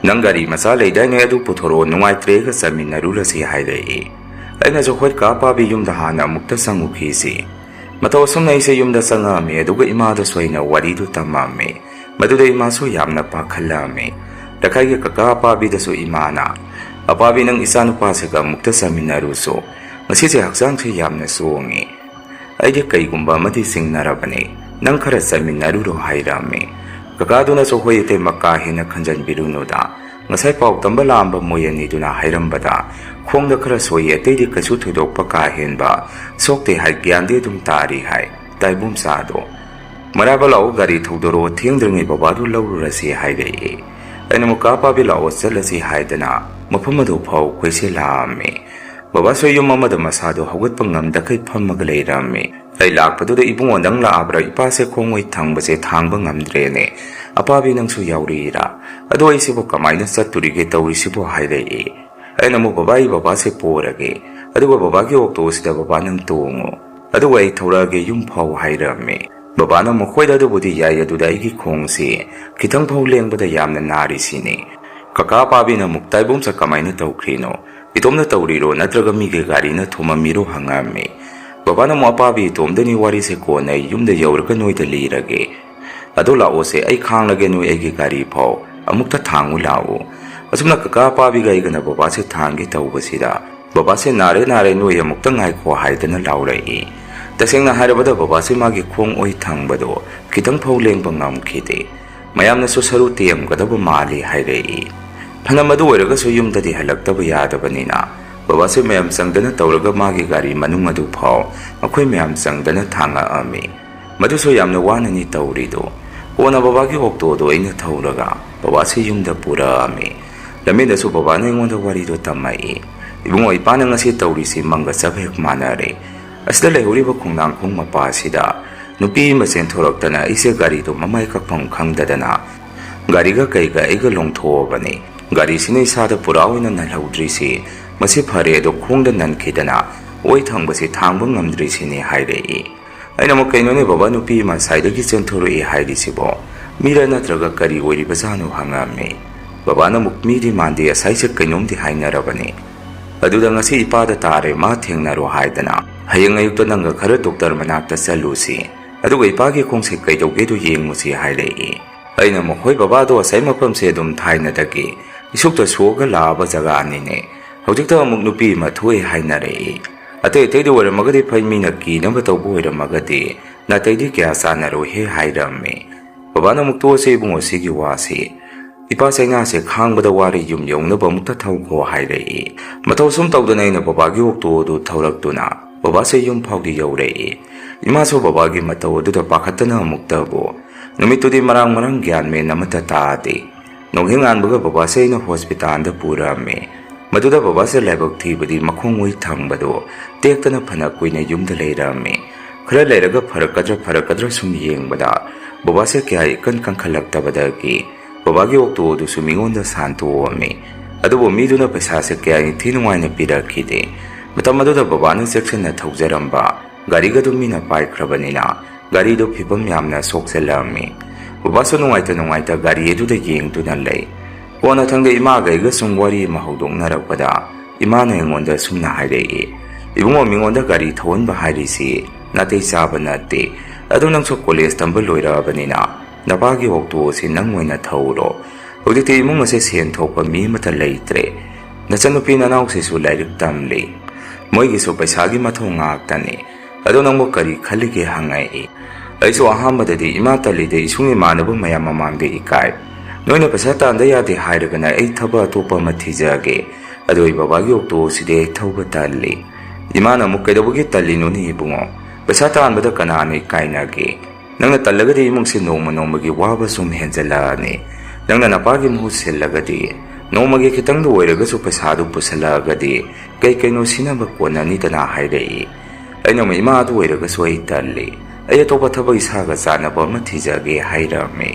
S2: ꯅꯪ ꯒꯥꯔꯤ ꯃꯆꯥ ꯂꯩꯗꯥꯏꯅꯦ ꯑꯗꯨ ꯄꯨꯊꯣꯔꯛꯑꯣ, ꯅꯨꯡꯉꯥꯏꯇ꯭ꯔꯦꯒ ꯆꯠꯃꯤꯟꯅꯔꯨꯔꯁꯤ ꯍꯥꯏꯔꯛꯏ꯫ ꯑꯩꯅꯁꯨ ꯍꯣꯏ ꯀꯥ ꯄꯥꯕꯤ ꯌꯨꯝꯗ ꯍꯥꯟꯅ ꯑꯃꯨꯛꯇ ꯆꯪꯉꯨꯈꯤꯁꯤ꯫ ꯃꯇꯧ ꯑꯁꯨꯝꯅ ꯑꯩꯁꯦ ꯌꯨꯝꯗ ꯆꯪꯉꯛꯑꯝꯃꯤ, ꯑꯗꯨꯒ ꯏꯃꯥꯗꯁꯨ ꯑꯩꯅ ꯋꯥꯔꯤꯗꯨ ꯇꯝꯃꯝꯃꯤ꯫ ꯃꯗꯨꯗ ꯏꯃꯥꯁꯨ ꯌꯥꯝꯅ ꯄꯥꯈꯠꯂꯝꯃꯤ꯫ ꯂꯩꯀꯥꯏꯒꯤ ꯀꯀꯥ ꯑꯄꯥꯕꯤꯗꯁꯨ ꯏꯃꯥꯅ, ꯑꯄꯥꯕꯤ ꯅꯪ ꯏꯆꯥꯅꯨꯄꯥꯁꯤꯒ ꯑꯃꯨꯛꯇ ꯆꯠꯃꯤꯟꯅꯔꯨꯁꯨ, ꯉꯁꯤꯁꯦ ꯍꯛꯆꯥꯡꯁꯦ ꯌꯥꯝꯅ ꯁꯣꯡꯉꯤ, ꯑꯩꯗꯤ ꯀꯩꯒꯨꯝꯕ ꯑꯃꯗꯤ ꯆꯤꯡꯅꯔꯕꯅꯤ, ꯅꯪ ꯈꯔ ꯆꯠꯃꯤꯟꯅꯔꯨꯔꯣ ꯍꯥꯏꯔꯝꯃꯤ꯫ ꯀꯀꯥꯗꯨꯅꯁꯨ ꯍꯣꯏ ꯏꯇꯩꯃ ꯀꯥ ꯍꯦꯟꯅ ꯈꯟꯖꯟꯕꯤꯔꯨꯅꯨꯗ, ꯉꯁꯥꯏ ꯄꯥꯎ ꯇꯝꯕ ꯂꯥꯛꯑꯝꯕ ꯃꯣꯏ ꯑꯅꯤꯗꯨꯅ ꯍꯥꯏꯔꯝꯕꯗ ꯈꯣꯡꯗ ꯈꯔ ꯁꯣꯏ, ꯑꯇꯩꯗꯤ ꯀꯩꯁꯨ ꯊꯣꯏꯗꯣꯛꯄ ꯀꯥ ꯍꯦꯟꯕ ꯁꯣꯛꯇꯦ ꯍꯥꯏ, ꯒ꯭ꯌꯥꯟꯗꯤ ꯑꯗꯨꯝ ꯇꯥꯔꯤ ꯍꯥꯏ꯫ ꯇꯥꯏꯕꯨꯝꯆꯥꯗꯣ ꯃꯩꯔꯥꯕ ꯂꯥꯛꯑꯣ, ꯒꯥꯔꯤ ꯊꯧꯗꯣꯔꯛꯑꯣ, ꯊꯦꯡꯗ꯭ꯔꯤꯉꯩ ꯕꯕꯥꯗꯨ ꯂꯧꯔꯨꯔꯁꯤ ꯍꯥꯏꯔꯛꯏ꯫ ꯑꯩꯅ ꯃꯨꯀꯥ ꯄꯥꯕꯤ ꯂꯥꯛꯑꯣ ꯆꯠꯂꯁꯤ ꯍꯥꯏꯗꯅ ꯃꯐꯝ ꯑꯗꯨ ꯐꯥꯎ ꯑꯩꯈꯣꯏꯁꯦ ꯂꯥꯛꯑꯝꯃꯤ꯫ ꯕꯕꯥꯁꯨ ꯌꯨꯝ ꯑꯃꯗ ꯃꯁꯥꯗꯣ ꯍꯧꯒꯠꯄ ꯉꯝꯗꯈꯩ ꯐꯝꯃꯒ ꯂꯩꯔꯝꯃꯤ꯫ ꯑꯩ ꯂꯥꯛꯄꯗꯨꯗ ꯏꯕꯨꯡꯉꯣ ꯅꯪ ꯂꯥꯛꯑꯕ꯭ꯔꯥ, ꯏꯄꯥꯁꯦ ꯈꯣꯡꯑꯣꯏ ꯊꯪꯕꯁꯦ ꯊꯥꯡꯕ ꯉꯝꯗ꯭ꯔꯦꯅꯦ, ꯑꯄꯥꯕꯤ ꯅꯪꯁꯨ ꯌꯥꯎꯔꯤꯔꯥ, ꯑꯗꯣ ꯑꯩꯁꯤꯕꯨ ꯀꯃꯥꯏꯅ ꯆꯠꯇꯣꯔꯤꯒꯦ ꯇꯧꯔꯤꯁꯤꯕꯨ ꯍꯥꯏꯔꯛꯏ꯫ ꯑꯩꯅ ꯑꯃꯨꯛ ꯕꯕꯥ ꯑꯩ ꯕꯕꯥꯁꯦ ꯄꯣꯔꯒꯦ, ꯑꯗꯨꯒ ꯕꯕꯥꯒꯤ ꯑꯣꯛꯇꯣꯁꯤꯗ ꯕꯕꯥ ꯅꯪ ꯇꯣꯡꯉꯨ, ꯑꯗꯨꯒ ꯑꯩ ꯊꯧꯔꯛꯑꯒꯦ ꯌꯨꯝ ꯐꯥꯎ ꯍꯥꯏꯔꯝꯃꯤ꯫ ꯕꯕꯥꯅ ꯃꯈꯣꯏꯗ ꯑꯗꯨꯕꯨꯗꯤ ꯌꯥꯏ, ꯑꯗꯨꯗ ꯑꯩꯒꯤ ꯈꯣꯡꯁꯤ ꯈꯤꯇꯪ ꯐꯥꯎ ꯂꯦꯡꯕꯗ ꯌꯥꯝꯅ ꯅꯥꯔꯤꯁꯤꯅꯤ꯫ ꯀꯀꯥ ꯄꯥꯕꯤꯅ ꯑꯃꯨꯛ ꯇꯥꯏꯕꯨꯝꯆꯥ ꯀꯃꯥꯏꯅ ꯇꯧꯈ꯭ꯔꯤꯅꯣ, ꯏꯇꯣꯝꯅ ꯇꯧꯔꯤꯔꯣ ꯅꯠꯇ꯭ꯔꯒ ꯃꯤꯒꯤ ꯒꯥꯔꯤꯅ ꯊꯣꯝꯃꯝꯃꯤꯔꯣ ꯍꯪꯉꯝꯃꯤ꯫ ꯕꯕꯥꯅ ꯑꯃꯨꯛ ꯑꯄꯥꯕꯤ ꯏꯇꯣꯝꯗꯅꯤ, ꯋꯥꯔꯤꯁꯦ ꯀꯣꯟꯅ ꯑꯩ ꯌꯨꯝꯗ ꯌꯧꯔꯒ ꯅꯣꯏꯗ ꯂꯤꯔꯒꯦ, ꯑꯗꯣ ꯂꯥꯛꯑꯣꯁꯦ ꯑꯩ ꯈꯥꯡꯂꯒꯦ ꯅꯣꯏ ꯑꯩꯒꯤ ꯒꯥꯔꯤ ꯐꯥꯎ, ꯑꯃꯨꯛꯇ ꯊꯥꯡꯉꯨ ꯂꯥꯛꯎ꯫ ꯑꯁꯨꯝꯅ ꯀꯀꯥ ꯄꯥꯕꯤꯒ ꯑꯩꯒꯅ ꯕꯕꯥꯁꯦ ꯊꯥꯡꯒꯦ ꯇꯧꯕꯁꯤꯗ ꯕꯕꯥꯁꯦ ꯅꯥꯔꯦ ꯅꯣꯏ ꯑꯃꯨꯛꯇ ꯉꯥꯏꯈꯣ ꯍꯥꯏꯗꯅ ꯂꯥꯎꯔꯛꯏ꯫ ꯇꯁꯦꯡꯅ ꯍꯥꯏꯔꯕꯗ ꯕꯕꯥꯁꯦ ꯃꯥꯒꯤ ꯈꯣꯡ ꯑꯣꯏ ꯊꯪꯕꯗꯣ ꯈꯤꯇꯪ ꯐꯥꯎ ꯂꯦꯡꯕ ꯉꯝꯈꯤꯗꯦ꯫ ꯃꯌꯥꯝꯅꯁꯨ ꯁꯔꯨ ꯇꯦꯝꯒꯗꯕ ꯃꯥꯜꯂꯤ ꯍꯥꯏꯔꯛꯏ꯫ ꯐꯅ ꯃꯗꯨ ꯑꯣꯏꯔꯒꯁꯨ ꯌꯨꯝꯗꯗꯤ ꯍꯜꯂꯛꯇꯕ ꯌꯥꯗꯕꯅꯤꯅ ꯕꯕꯥꯁꯦ ꯃꯌꯥꯝ ꯆꯪꯗꯅ ꯇꯧꯔꯒ ꯃꯥꯒꯤ ꯒꯥꯔꯤ ꯃꯅꯨꯡ ꯑꯗꯨ ꯐꯥꯎ ꯑꯩꯈꯣꯏ ꯃꯌꯥꯝ ꯆꯪꯗꯅ ꯊꯥꯡꯉꯛꯑꯝꯃꯤ꯫ ꯃꯗꯨꯁꯨ ꯌꯥꯝꯅ ꯋꯥꯅꯅꯤ ꯇꯧꯔꯤꯗꯣ꯫ ꯀꯣꯟꯅ ꯕꯕꯥꯒꯤ ꯑꯣꯛꯇꯣꯗꯣ ꯑꯩꯅ ꯊꯧꯔꯒ ꯕꯕꯥꯁꯦ ꯌꯨꯝꯗ ꯄꯨꯔꯛꯑꯝꯃꯤ꯫ ꯂꯝꯕꯤꯗꯁꯨ ꯕꯕꯥꯅ ꯑꯩꯉꯣꯟꯗ ꯋꯥꯔꯤꯗꯣ ꯇꯝꯃꯛꯏ꯫ ꯏꯕꯨꯡꯉꯣ ꯏꯄꯥꯅ ꯉꯁꯤ ꯇꯧꯔꯤꯁꯤ ꯃꯪꯒ ꯆꯞ ꯍꯦꯛ ꯃꯥꯟꯅꯔꯦ꯫ ꯑꯁꯤꯗ ꯂꯩꯍꯧꯔꯤꯕ ꯈꯣꯡꯅꯥꯡꯈꯣꯡ ꯃꯄꯥꯁꯤꯗ ꯅꯨꯄꯤ ꯑꯃ ꯆꯦꯟꯊꯣꯔꯛꯇꯅ ꯑꯩꯁꯦ ꯒꯥꯔꯤꯗꯣ ꯃꯃꯥꯏ ꯀꯛꯐꯝ ꯈꯪꯗꯗꯅ ꯒꯥꯔꯤꯒ ꯀꯩꯒ ꯑꯩꯒ ꯂꯣꯡꯊꯣꯛꯑꯕꯅꯤ꯫ ꯒꯥꯔꯤꯁꯤꯅ ꯏꯁꯥꯗ ꯄꯨꯔꯥ ꯑꯣꯏꯅ ꯅꯜꯍꯧꯗ꯭ꯔꯤꯁꯤ ꯃꯁꯤ ꯐꯔꯦ, ꯑꯗꯣ ꯈꯣꯡꯗ ꯅꯟꯈꯤꯗꯅ ꯑꯣꯏ ꯊꯪꯕꯁꯤ ꯊꯥꯡꯕ ꯉꯝꯗ꯭ꯔꯤꯁꯤꯅꯤ ꯍꯥꯏꯔꯛꯏ꯫ ꯑꯩꯅ ꯑꯃꯨꯛ ꯀꯩꯅꯣꯅꯦ ꯕꯕꯥ, ꯅꯨꯄꯤ ꯑꯃ ꯁꯥꯏꯗꯒꯤ ꯆꯦꯟꯊꯣꯔꯛꯏ ꯍꯥꯏꯔꯤꯁꯤꯕꯣ ꯃꯤꯔ ꯅꯠꯇ꯭ꯔꯒ ꯀꯔꯤ ꯑꯣꯏꯔꯤꯕꯖꯥꯠꯅꯣ ꯍꯪꯉꯝꯃꯤ꯫ ꯕꯕꯥꯅ ꯑꯃꯨꯛ ꯃꯤꯗꯤ ꯃꯥꯟꯗꯦ, ꯑꯁꯥꯏꯁꯦ ꯀꯩꯅꯣꯝꯗꯤ ꯍꯥꯏꯅꯔꯕꯅꯤ, ꯑꯗꯨꯗ ꯉꯁꯤ ꯏꯄꯥꯗ ꯇꯥꯔꯦ, ꯃꯥ ꯊꯦꯡꯅꯔꯣ ꯍꯥꯏꯗꯅ ꯍꯌꯦꯡ ꯑꯌꯨꯛꯇ ꯅꯪꯒ ꯈꯔ ꯗꯣꯛꯇꯔ ꯃꯅꯥꯛꯇ ꯆꯠꯂꯨꯁꯤ, ꯑꯗꯨꯒ ꯏꯄꯥꯒꯤ ꯈꯣꯡꯁꯦ ꯀꯩꯗꯧꯒꯦꯗꯣ ꯌꯦꯡꯉꯨꯁꯤ ꯍꯥꯏꯔꯛꯏ꯫ ꯑꯩꯅ ꯑꯃꯨꯛ ꯍꯣꯏ ꯕꯕꯥꯗꯣ ꯑꯁꯥꯏ ꯃꯐꯝꯁꯦ ꯑꯗꯨꯝ ꯊꯥꯏꯅꯗꯒꯤ ꯏꯁꯨꯛꯇ ꯁꯣꯛꯑꯒ ꯂꯥꯛꯑꯕ ꯖꯒꯥꯅꯤꯅꯦ, ꯍꯧꯖꯤꯛꯇ ꯑꯃꯨꯛ ꯅꯨꯄꯤ ꯑꯃ ꯊꯣꯛꯑꯦ ꯍꯥꯏꯅꯔꯛꯏ꯫ ꯑꯇꯩꯗ ꯑꯣꯏꯔꯝꯃꯒꯗꯤ ꯐꯩ, ꯃꯤꯅ ꯀꯤꯅꯕ ꯇꯧꯕ ꯑꯣꯏꯔꯝꯃꯒꯗꯤ ꯅꯥꯇꯩꯗꯤ ꯀꯌꯥ ꯆꯥꯟꯅꯔꯣꯏꯍꯦ ꯍꯥꯏꯔꯝꯃꯤ꯫ ꯕꯕꯥꯅ ꯑꯃꯨꯛ ꯇꯣꯛꯑꯁꯦ ꯏꯕꯨꯡꯉꯣ ꯁꯤꯒꯤ ꯋꯥꯁꯤ, ꯏꯄꯥ ꯆꯩꯅꯥꯁꯦ ꯈꯥꯡꯕꯗ ꯋꯥꯔꯦ, ꯌꯨꯝ ꯌꯧꯅꯕ ꯑꯃꯨꯛꯇ ꯊꯧꯈꯣ ꯍꯥꯏꯔꯛꯏ꯫ ꯃꯇꯧ ꯁꯨꯝ ꯇꯧꯗꯅ ꯑꯩꯅ ꯕꯕꯥꯒꯤ ꯑꯣꯛꯇꯣ ꯑꯗꯨ ꯊꯧꯔꯛꯇꯨꯅ ꯕꯕꯥꯁꯦ ꯌꯨꯝ ꯐꯥꯎꯗꯤ ꯌꯧꯔꯛꯏ꯫ ꯏꯃꯥꯁꯨ ꯕꯕꯥꯒꯤ ꯃꯇꯧ ꯑꯗꯨꯗ ꯄꯥꯈꯠꯇꯅ ꯑꯃꯨꯛꯇꯕꯨ꯫ ꯅꯨꯃꯤꯠꯇꯨꯗꯤ ꯃꯔꯥꯡ ꯒ꯭ꯌꯥꯟ ꯃꯦꯟ ꯑꯃꯠꯇ ꯇꯥꯗꯦ꯫ ꯅꯣꯡꯍꯦꯡ ꯉꯥꯟꯕꯒ ꯕꯕꯥꯁꯦ ꯑꯩꯅ ꯍꯣꯁꯄꯤꯇꯥꯜꯗ ꯄꯨꯔꯛꯑꯝꯃꯤ꯫ ꯃꯗꯨꯗ ꯕꯕꯥꯁꯦ ꯂꯥꯏꯕꯛ ꯊꯤꯕꯗꯤ ꯃꯈꯣꯡ ꯑꯣꯏ ꯊꯪꯕꯗꯣ ꯇꯦꯛꯇꯅ ꯐꯅ ꯀꯨꯏꯅ ꯌꯨꯝꯗ ꯂꯩꯔꯝꯃꯤ꯫ ꯈꯔ ꯂꯩꯔꯒ ꯐꯔꯛꯀꯗ꯭ꯔꯥ ꯁꯨꯝ ꯌꯦꯡꯕꯗ ꯕꯕꯥꯁꯦ ꯀꯌꯥ ꯏꯀꯟ ꯀꯟꯈꯠꯂꯛꯇꯕꯗꯒꯤ ꯕꯕꯥꯒꯤ ꯑꯣꯛꯇꯣ ꯑꯗꯨꯁꯨ ꯃꯤꯉꯣꯟꯗ ꯁꯥꯟꯇꯣꯛꯑꯝꯃꯤ꯫ ꯑꯗꯨꯕꯨ ꯃꯤꯗꯨꯅ ꯄꯩꯁꯥꯁꯦ ꯀꯌꯥ ꯏꯟꯊꯤ ꯅꯨꯡꯉꯥꯏꯅ ꯄꯤꯔꯛꯈꯤꯗꯦ꯫ ꯃꯇꯝ ꯑꯗꯨꯗ ꯕꯕꯥꯅ ꯆꯦꯛꯁꯤꯟꯅ ꯊꯧꯖꯔꯝꯕ ꯒꯥꯔꯤꯒꯗꯨ ꯃꯤꯅ ꯄꯥꯏꯈ꯭ꯔꯕꯅꯤꯅ ꯒꯥꯔꯤꯗꯣ ꯐꯤꯕꯝ ꯌꯥꯝꯅ ꯁꯣꯛꯆꯜꯂꯝꯃꯤ꯫ ꯕꯕꯥꯁꯨ ꯅꯨꯡꯉꯥꯏꯇ ꯒꯥꯔꯤ ꯑꯗꯨꯗ ꯌꯦꯡꯗꯨꯅ ꯂꯩ꯫ ꯀꯣꯟꯅ ꯊꯪꯗ ꯏꯃꯥꯒ ꯑꯩꯒ ꯁꯨꯝ ꯋꯥꯔꯤ ꯑꯃ ꯍꯧꯗꯣꯛꯅꯔꯛꯄꯗ ꯏꯃꯥꯅ ꯑꯩꯉꯣꯟꯗ ꯁꯨꯝꯅ ꯍꯥꯏꯔꯛꯏ, ꯏꯕꯨꯡꯉꯣ ꯃꯤꯉꯣꯟꯗ ꯒꯥꯔꯤ ꯊꯧꯍꯟꯕ ꯍꯥꯏꯔꯤꯁꯤ ꯅꯥꯇꯩ ꯆꯥꯕ ꯅꯠꯇꯦ, ꯑꯗꯨ ꯅꯪꯁꯨ ꯀꯣꯂꯦꯖ ꯇꯝꯕ ꯂꯣꯏꯔꯛꯑꯕꯅꯤ나 ꯅꯄꯥꯒꯤ ꯑꯣꯛꯇꯣ ꯑꯁꯤ ꯅꯪ ꯑꯣꯏꯅ ꯊꯧꯔꯣ꯫ ꯍꯧꯖꯤꯛꯇꯤ ꯏꯃꯨꯡ ꯑꯁꯦ ꯁꯦꯟ ꯊꯣꯛꯄ ꯃꯤ ꯑꯃꯠꯇ ꯂꯩꯇ꯭ꯔꯦ, ꯅꯆꯟꯅꯨꯄꯤ ꯅꯅꯥꯎꯁꯤꯁꯨ ꯂꯥꯏꯔꯤꯛ ꯇꯝꯂꯤ, ꯃꯣꯏꯒꯤꯁꯨ ꯄꯩꯁꯥꯒꯤ ꯃꯊꯧ ꯉꯥꯛꯇꯅꯤ, ꯑꯗꯣ ꯅꯪꯕꯨ ꯀꯔꯤ ꯈꯜꯂꯤꯒꯦ ꯍꯪꯉꯛꯏ꯫ ꯑꯩꯁꯨ ꯑꯍꯥꯟꯕꯗꯗꯤ ꯏꯃꯥ ꯇꯜꯂꯤꯗ, ꯏꯁꯨꯡ ꯏꯃꯥꯟꯅꯕ ꯃꯌꯥꯝ ꯃꯃꯥꯡꯗ ꯏꯀꯥꯏ, ꯅꯣꯏꯅ ꯄꯩꯁꯥ ꯇꯥꯟꯗ ꯌꯥꯗꯦ ꯍꯥꯏꯔꯒꯅ ꯑꯩ ꯊꯕꯛ ꯑꯇꯣꯞꯄ ꯑꯃ ꯊꯤꯖꯒꯦ, ꯑꯗꯣ ꯑꯩ ꯕꯕꯥꯒꯤ ꯑꯣꯛꯇꯣ ꯑꯁꯤꯗꯤ ꯑꯩ ꯊꯧꯕ ꯇꯜꯂꯤ, Imana amuk kaidawagi talino ni ibungo. Pesa taanbada kanano ikainage. Nangna talagadi imong si nongmagi waba sum henjalani. Nangna napagi mo silagadi. Nongmagi kitang duwairagaso pesado pusalagadi. Kay kaino sinabakwa na nita na hayrei. Ay na may ima duwairagaso ay tali. Ay atopa tabag isaga sana ba matijage hayrami.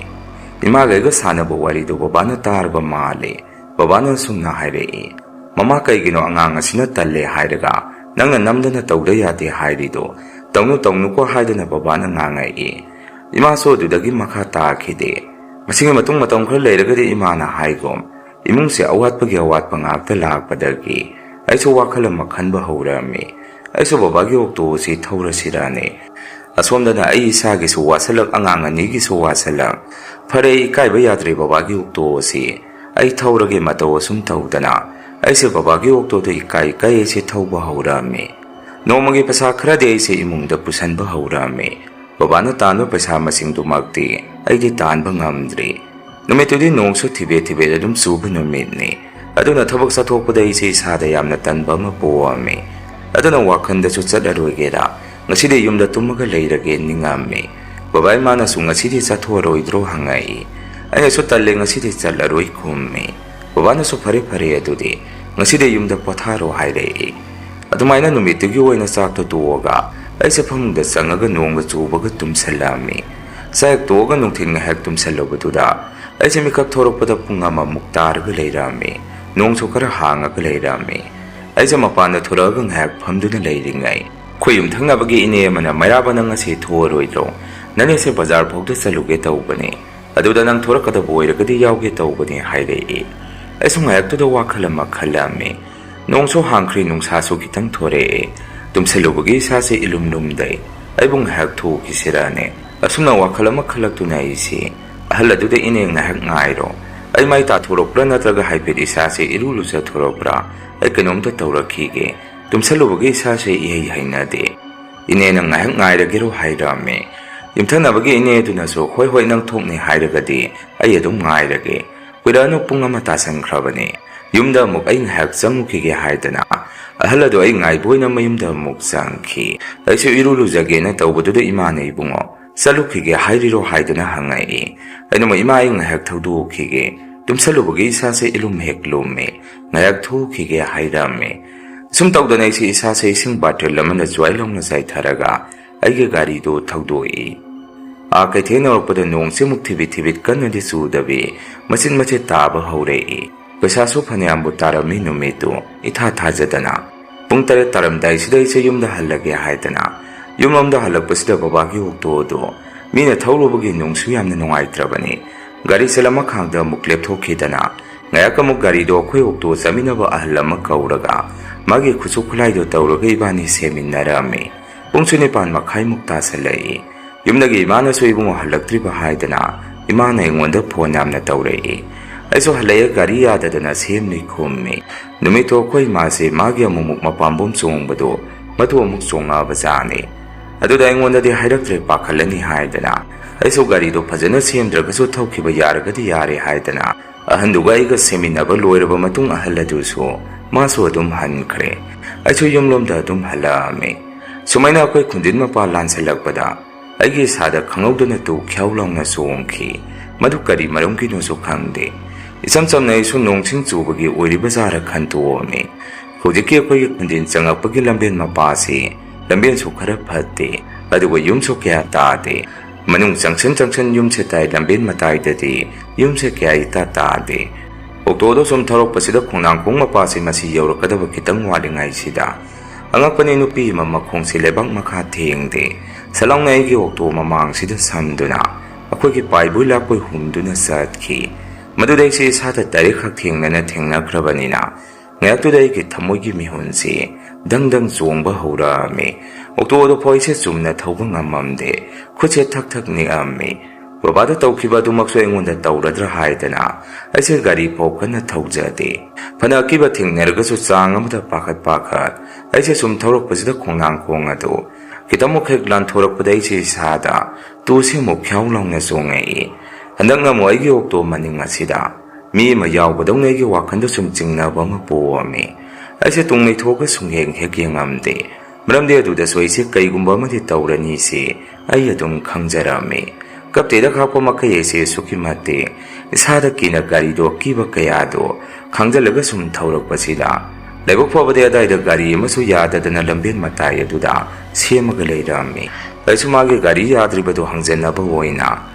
S2: Imagayga sana ba warido babana tarba mali. Babana sum na hayrei. Mama kay gino ang sinatali hayraga. Nangna namda na tawdayati hayrido. Tawno ko hayda na babana ngangay. Ima so dudagi makatakide. Masinga matong khar leiragadi ima na haygom. Imong si awat pangakta lagpadagi. Ay so wakalam makhanba hawrami. Ay so babagi okto si thawra sirani. Asomda na ay isagi so wasalak anganganigi so wasalak. Pare ikay bayadre babagi okto si. Ay thawragi mataw sum tawdana. Ay si babagi okto to ikay si thawba hawrami. Nomagi pasakrade ay si imong dapusan ba hawrami. Babano tano pesa masing dumagti ay di taan ba ngamdri. Numito din nung so tibe na dumsubo numit ni. Ato na tabag sa topo da isi isa dayam na tanba mapuwami. Ato na wakan da sutsat aroy gira. Nga sidi yung da tumagalay ragin ni ngami. Babay manaso nga sidi sa tuwaroy dro hangay. Ay nga so tali nga sidi sa laroy kumi. Babano so pare-pare ato di. Nga sidi yung da pataro hayray. Ato may na numito giway na sakto tuwaga. Ay sa pamungda sa nga ganong matsubaga tumsalami. Sa hektoga nung tin nga hektum sa lobatuda. Ay sa mikap torok pada pong nga mamuktar galay rami. Nung so karahanga galay rami. Ay sa mapana turagang hek pamdo na layringay. Kuyum tang nabagi iniyama na mayaba na nga si tuwaroy dro. Nani sa bazar pogda sa lugi tawba ni. Aduda nang turak kada buhay ragadi yawgi tawba ni hayray. Ay sa nga hekto da wakalamak halami. Nung so hangkri nung saso kitang tore tumsalubagi sa ilumlumday ay bung hagto kisirane. Asum na wakalamak halagto na isi. Ahalado da ineng na hagngayro. Ay may taturokra na traga haipid isa sa ilulu sa turokra ay kanong tatawrakige. Tumsalubagi sa ihayhay na di. Inenang nga hagngayra giro hayrami. Yumtang nabagi inedo na so hoy nang tok ni hayragadi ay adong ngayragi. Kuidano pong nga matasang krabani. Yumda muk ay nga hagzang mukige haydana. Ahalado ay ngay buhay na mayumda muksangki. Ay so iruluzage na tawbado da imana ibungo. Salukige hayriro hayda na hangay. Ay naman imayang ngayag tawdukige. Tumsalubagi isa sa ilumhek lume. Ngayag tukige hayrami. Sumtawda na isi isa sa ising bater laman na zwailang na say taraga. Ay gagarido tawdui. Kay tenor pa da nung simuk-tibit-tibit ka na disudabi. Masin-masin taba hawrei. Pasaso panayambo tarami numito, itatazadana. Pung taramday sida isa yung dahalagi haydana. Yung dahalag pa sida babagi uktodo. Mina tawlubagi nung suyam na nungay trabani. Gari sila makhangda muklep tokidana. Ngaya ka mong gari do ako'y ukto sa minaba ahla magkauraga. Magi kusukulay do tawraga iba ni semin narami. Pung sunipan makhay muktasalay. Yung nag-imana so ibong halagtri ba haydana. Imana yung wanda po nam na tawray. Ay so halaya gari yada na siyem ni kumi. Numito ako'y masi magya mumuk mapambom sung bado. Matuwa muk sung nga bazani. Ato dahil wanda di hayraktre pakalan ni haydana. Ay so gari do pazana siyem draga so tawkiba yaraga di yari haydana. Ahanduga iga seminaba loyraba matung ahalado so. Maso adum hankre. Ay so yumlomda adum halami. Sumay na ako'y kundin mapalan sa lagpada. Ay gisada kangawda na to kyawlang na suongki. Madukari marong kinuso kangde. Isam-sam na iso nung singtsubagi uri bazara kantuomi. Kujiki ako'y kundin sa nga pagilambyan mapasi. Lambyan so karapati. Aduwa yung so kaya tate. Manung sangsan yung sa tayo lambyan matay dati. Yung sa kaya itatade. Oktodo sumtarok pa sida kung nang kung mapasi masiyaw rakadawa kitang walingay sida. Ang paninupi mamakong silebang makating de. Salang na iki okto mamang sida sando na. Ako'y kipay bula ko'y humdo na satki. Maduday si isata tarik hakting na kraba nina. Ngayak tuday kitamoy gimihon si dangdang suong bahurami. Oktodo po isi sum na tawang amamde. Kutsi tak ni ami. Babada tawkiba dumakso yung wanda tawradra haydana. Ay si gari po ka na tawjadi. Panakiba ting nergaso sang amada pakat. Ay si sum tawrak pa sida kung nang kung ato. Kita mo kaglan turak pa day si isada. Tusi mo kyaw lang na sungay. Handang na mo ay giokto maning asida. Mi mayaw ba daw na giwakan do sumtsing na ba mapuwami. ꯑꯩꯁꯦ ꯇꯨꯡ ꯂꯩꯊꯣꯛꯑꯒ ꯁꯨꯡꯌꯦꯡ ꯍꯦꯛ ꯌꯦꯡꯉꯝꯗꯦ꯫ ꯃꯔꯝꯗꯤ ꯑꯗꯨꯗꯁꯨ ꯑꯩꯁꯦ ꯀꯩꯒꯨꯝꯕ ꯑꯃꯗꯤ ꯇꯧꯔꯅꯤꯁꯤ ꯑꯩ ꯑꯗꯨꯝ ꯈꯪꯖꯔꯝꯃꯤ꯫ ꯀꯞꯇꯦꯗ ꯈꯥꯛꯄ ꯃꯈꯩ ꯑꯩꯁꯦ ꯑꯁꯨꯛꯀꯤ ꯃꯇꯤꯛ ꯏꯁꯥꯗ ꯀꯤꯅ ꯒꯥꯔꯤꯗꯣ ꯑꯀꯤꯕ ꯀꯌꯥꯗꯣ ꯈꯪꯖꯤꯜꯂꯒ ꯁꯨꯝ ꯊꯧꯔꯛꯄꯁꯤꯗ ꯂꯥꯏꯕꯛ ꯐꯕꯗꯤ ꯑꯗꯥꯏꯗ ꯒꯥꯔꯤ ꯑꯃꯁꯨ ꯌꯥꯗꯗꯅ ꯂꯝꯕꯦꯟ ꯃꯇꯥꯏ ꯑꯗꯨꯗ ꯁꯦꯝꯃꯒ ꯂꯩꯔꯝꯃꯤ꯫ ꯑꯩꯁꯨ ꯃꯥꯒꯤ ꯒꯥꯔꯤ ꯌꯥꯗ꯭ꯔꯤꯕꯗꯨ ꯍꯪꯖꯟꯅꯕ ꯑꯣꯏꯅ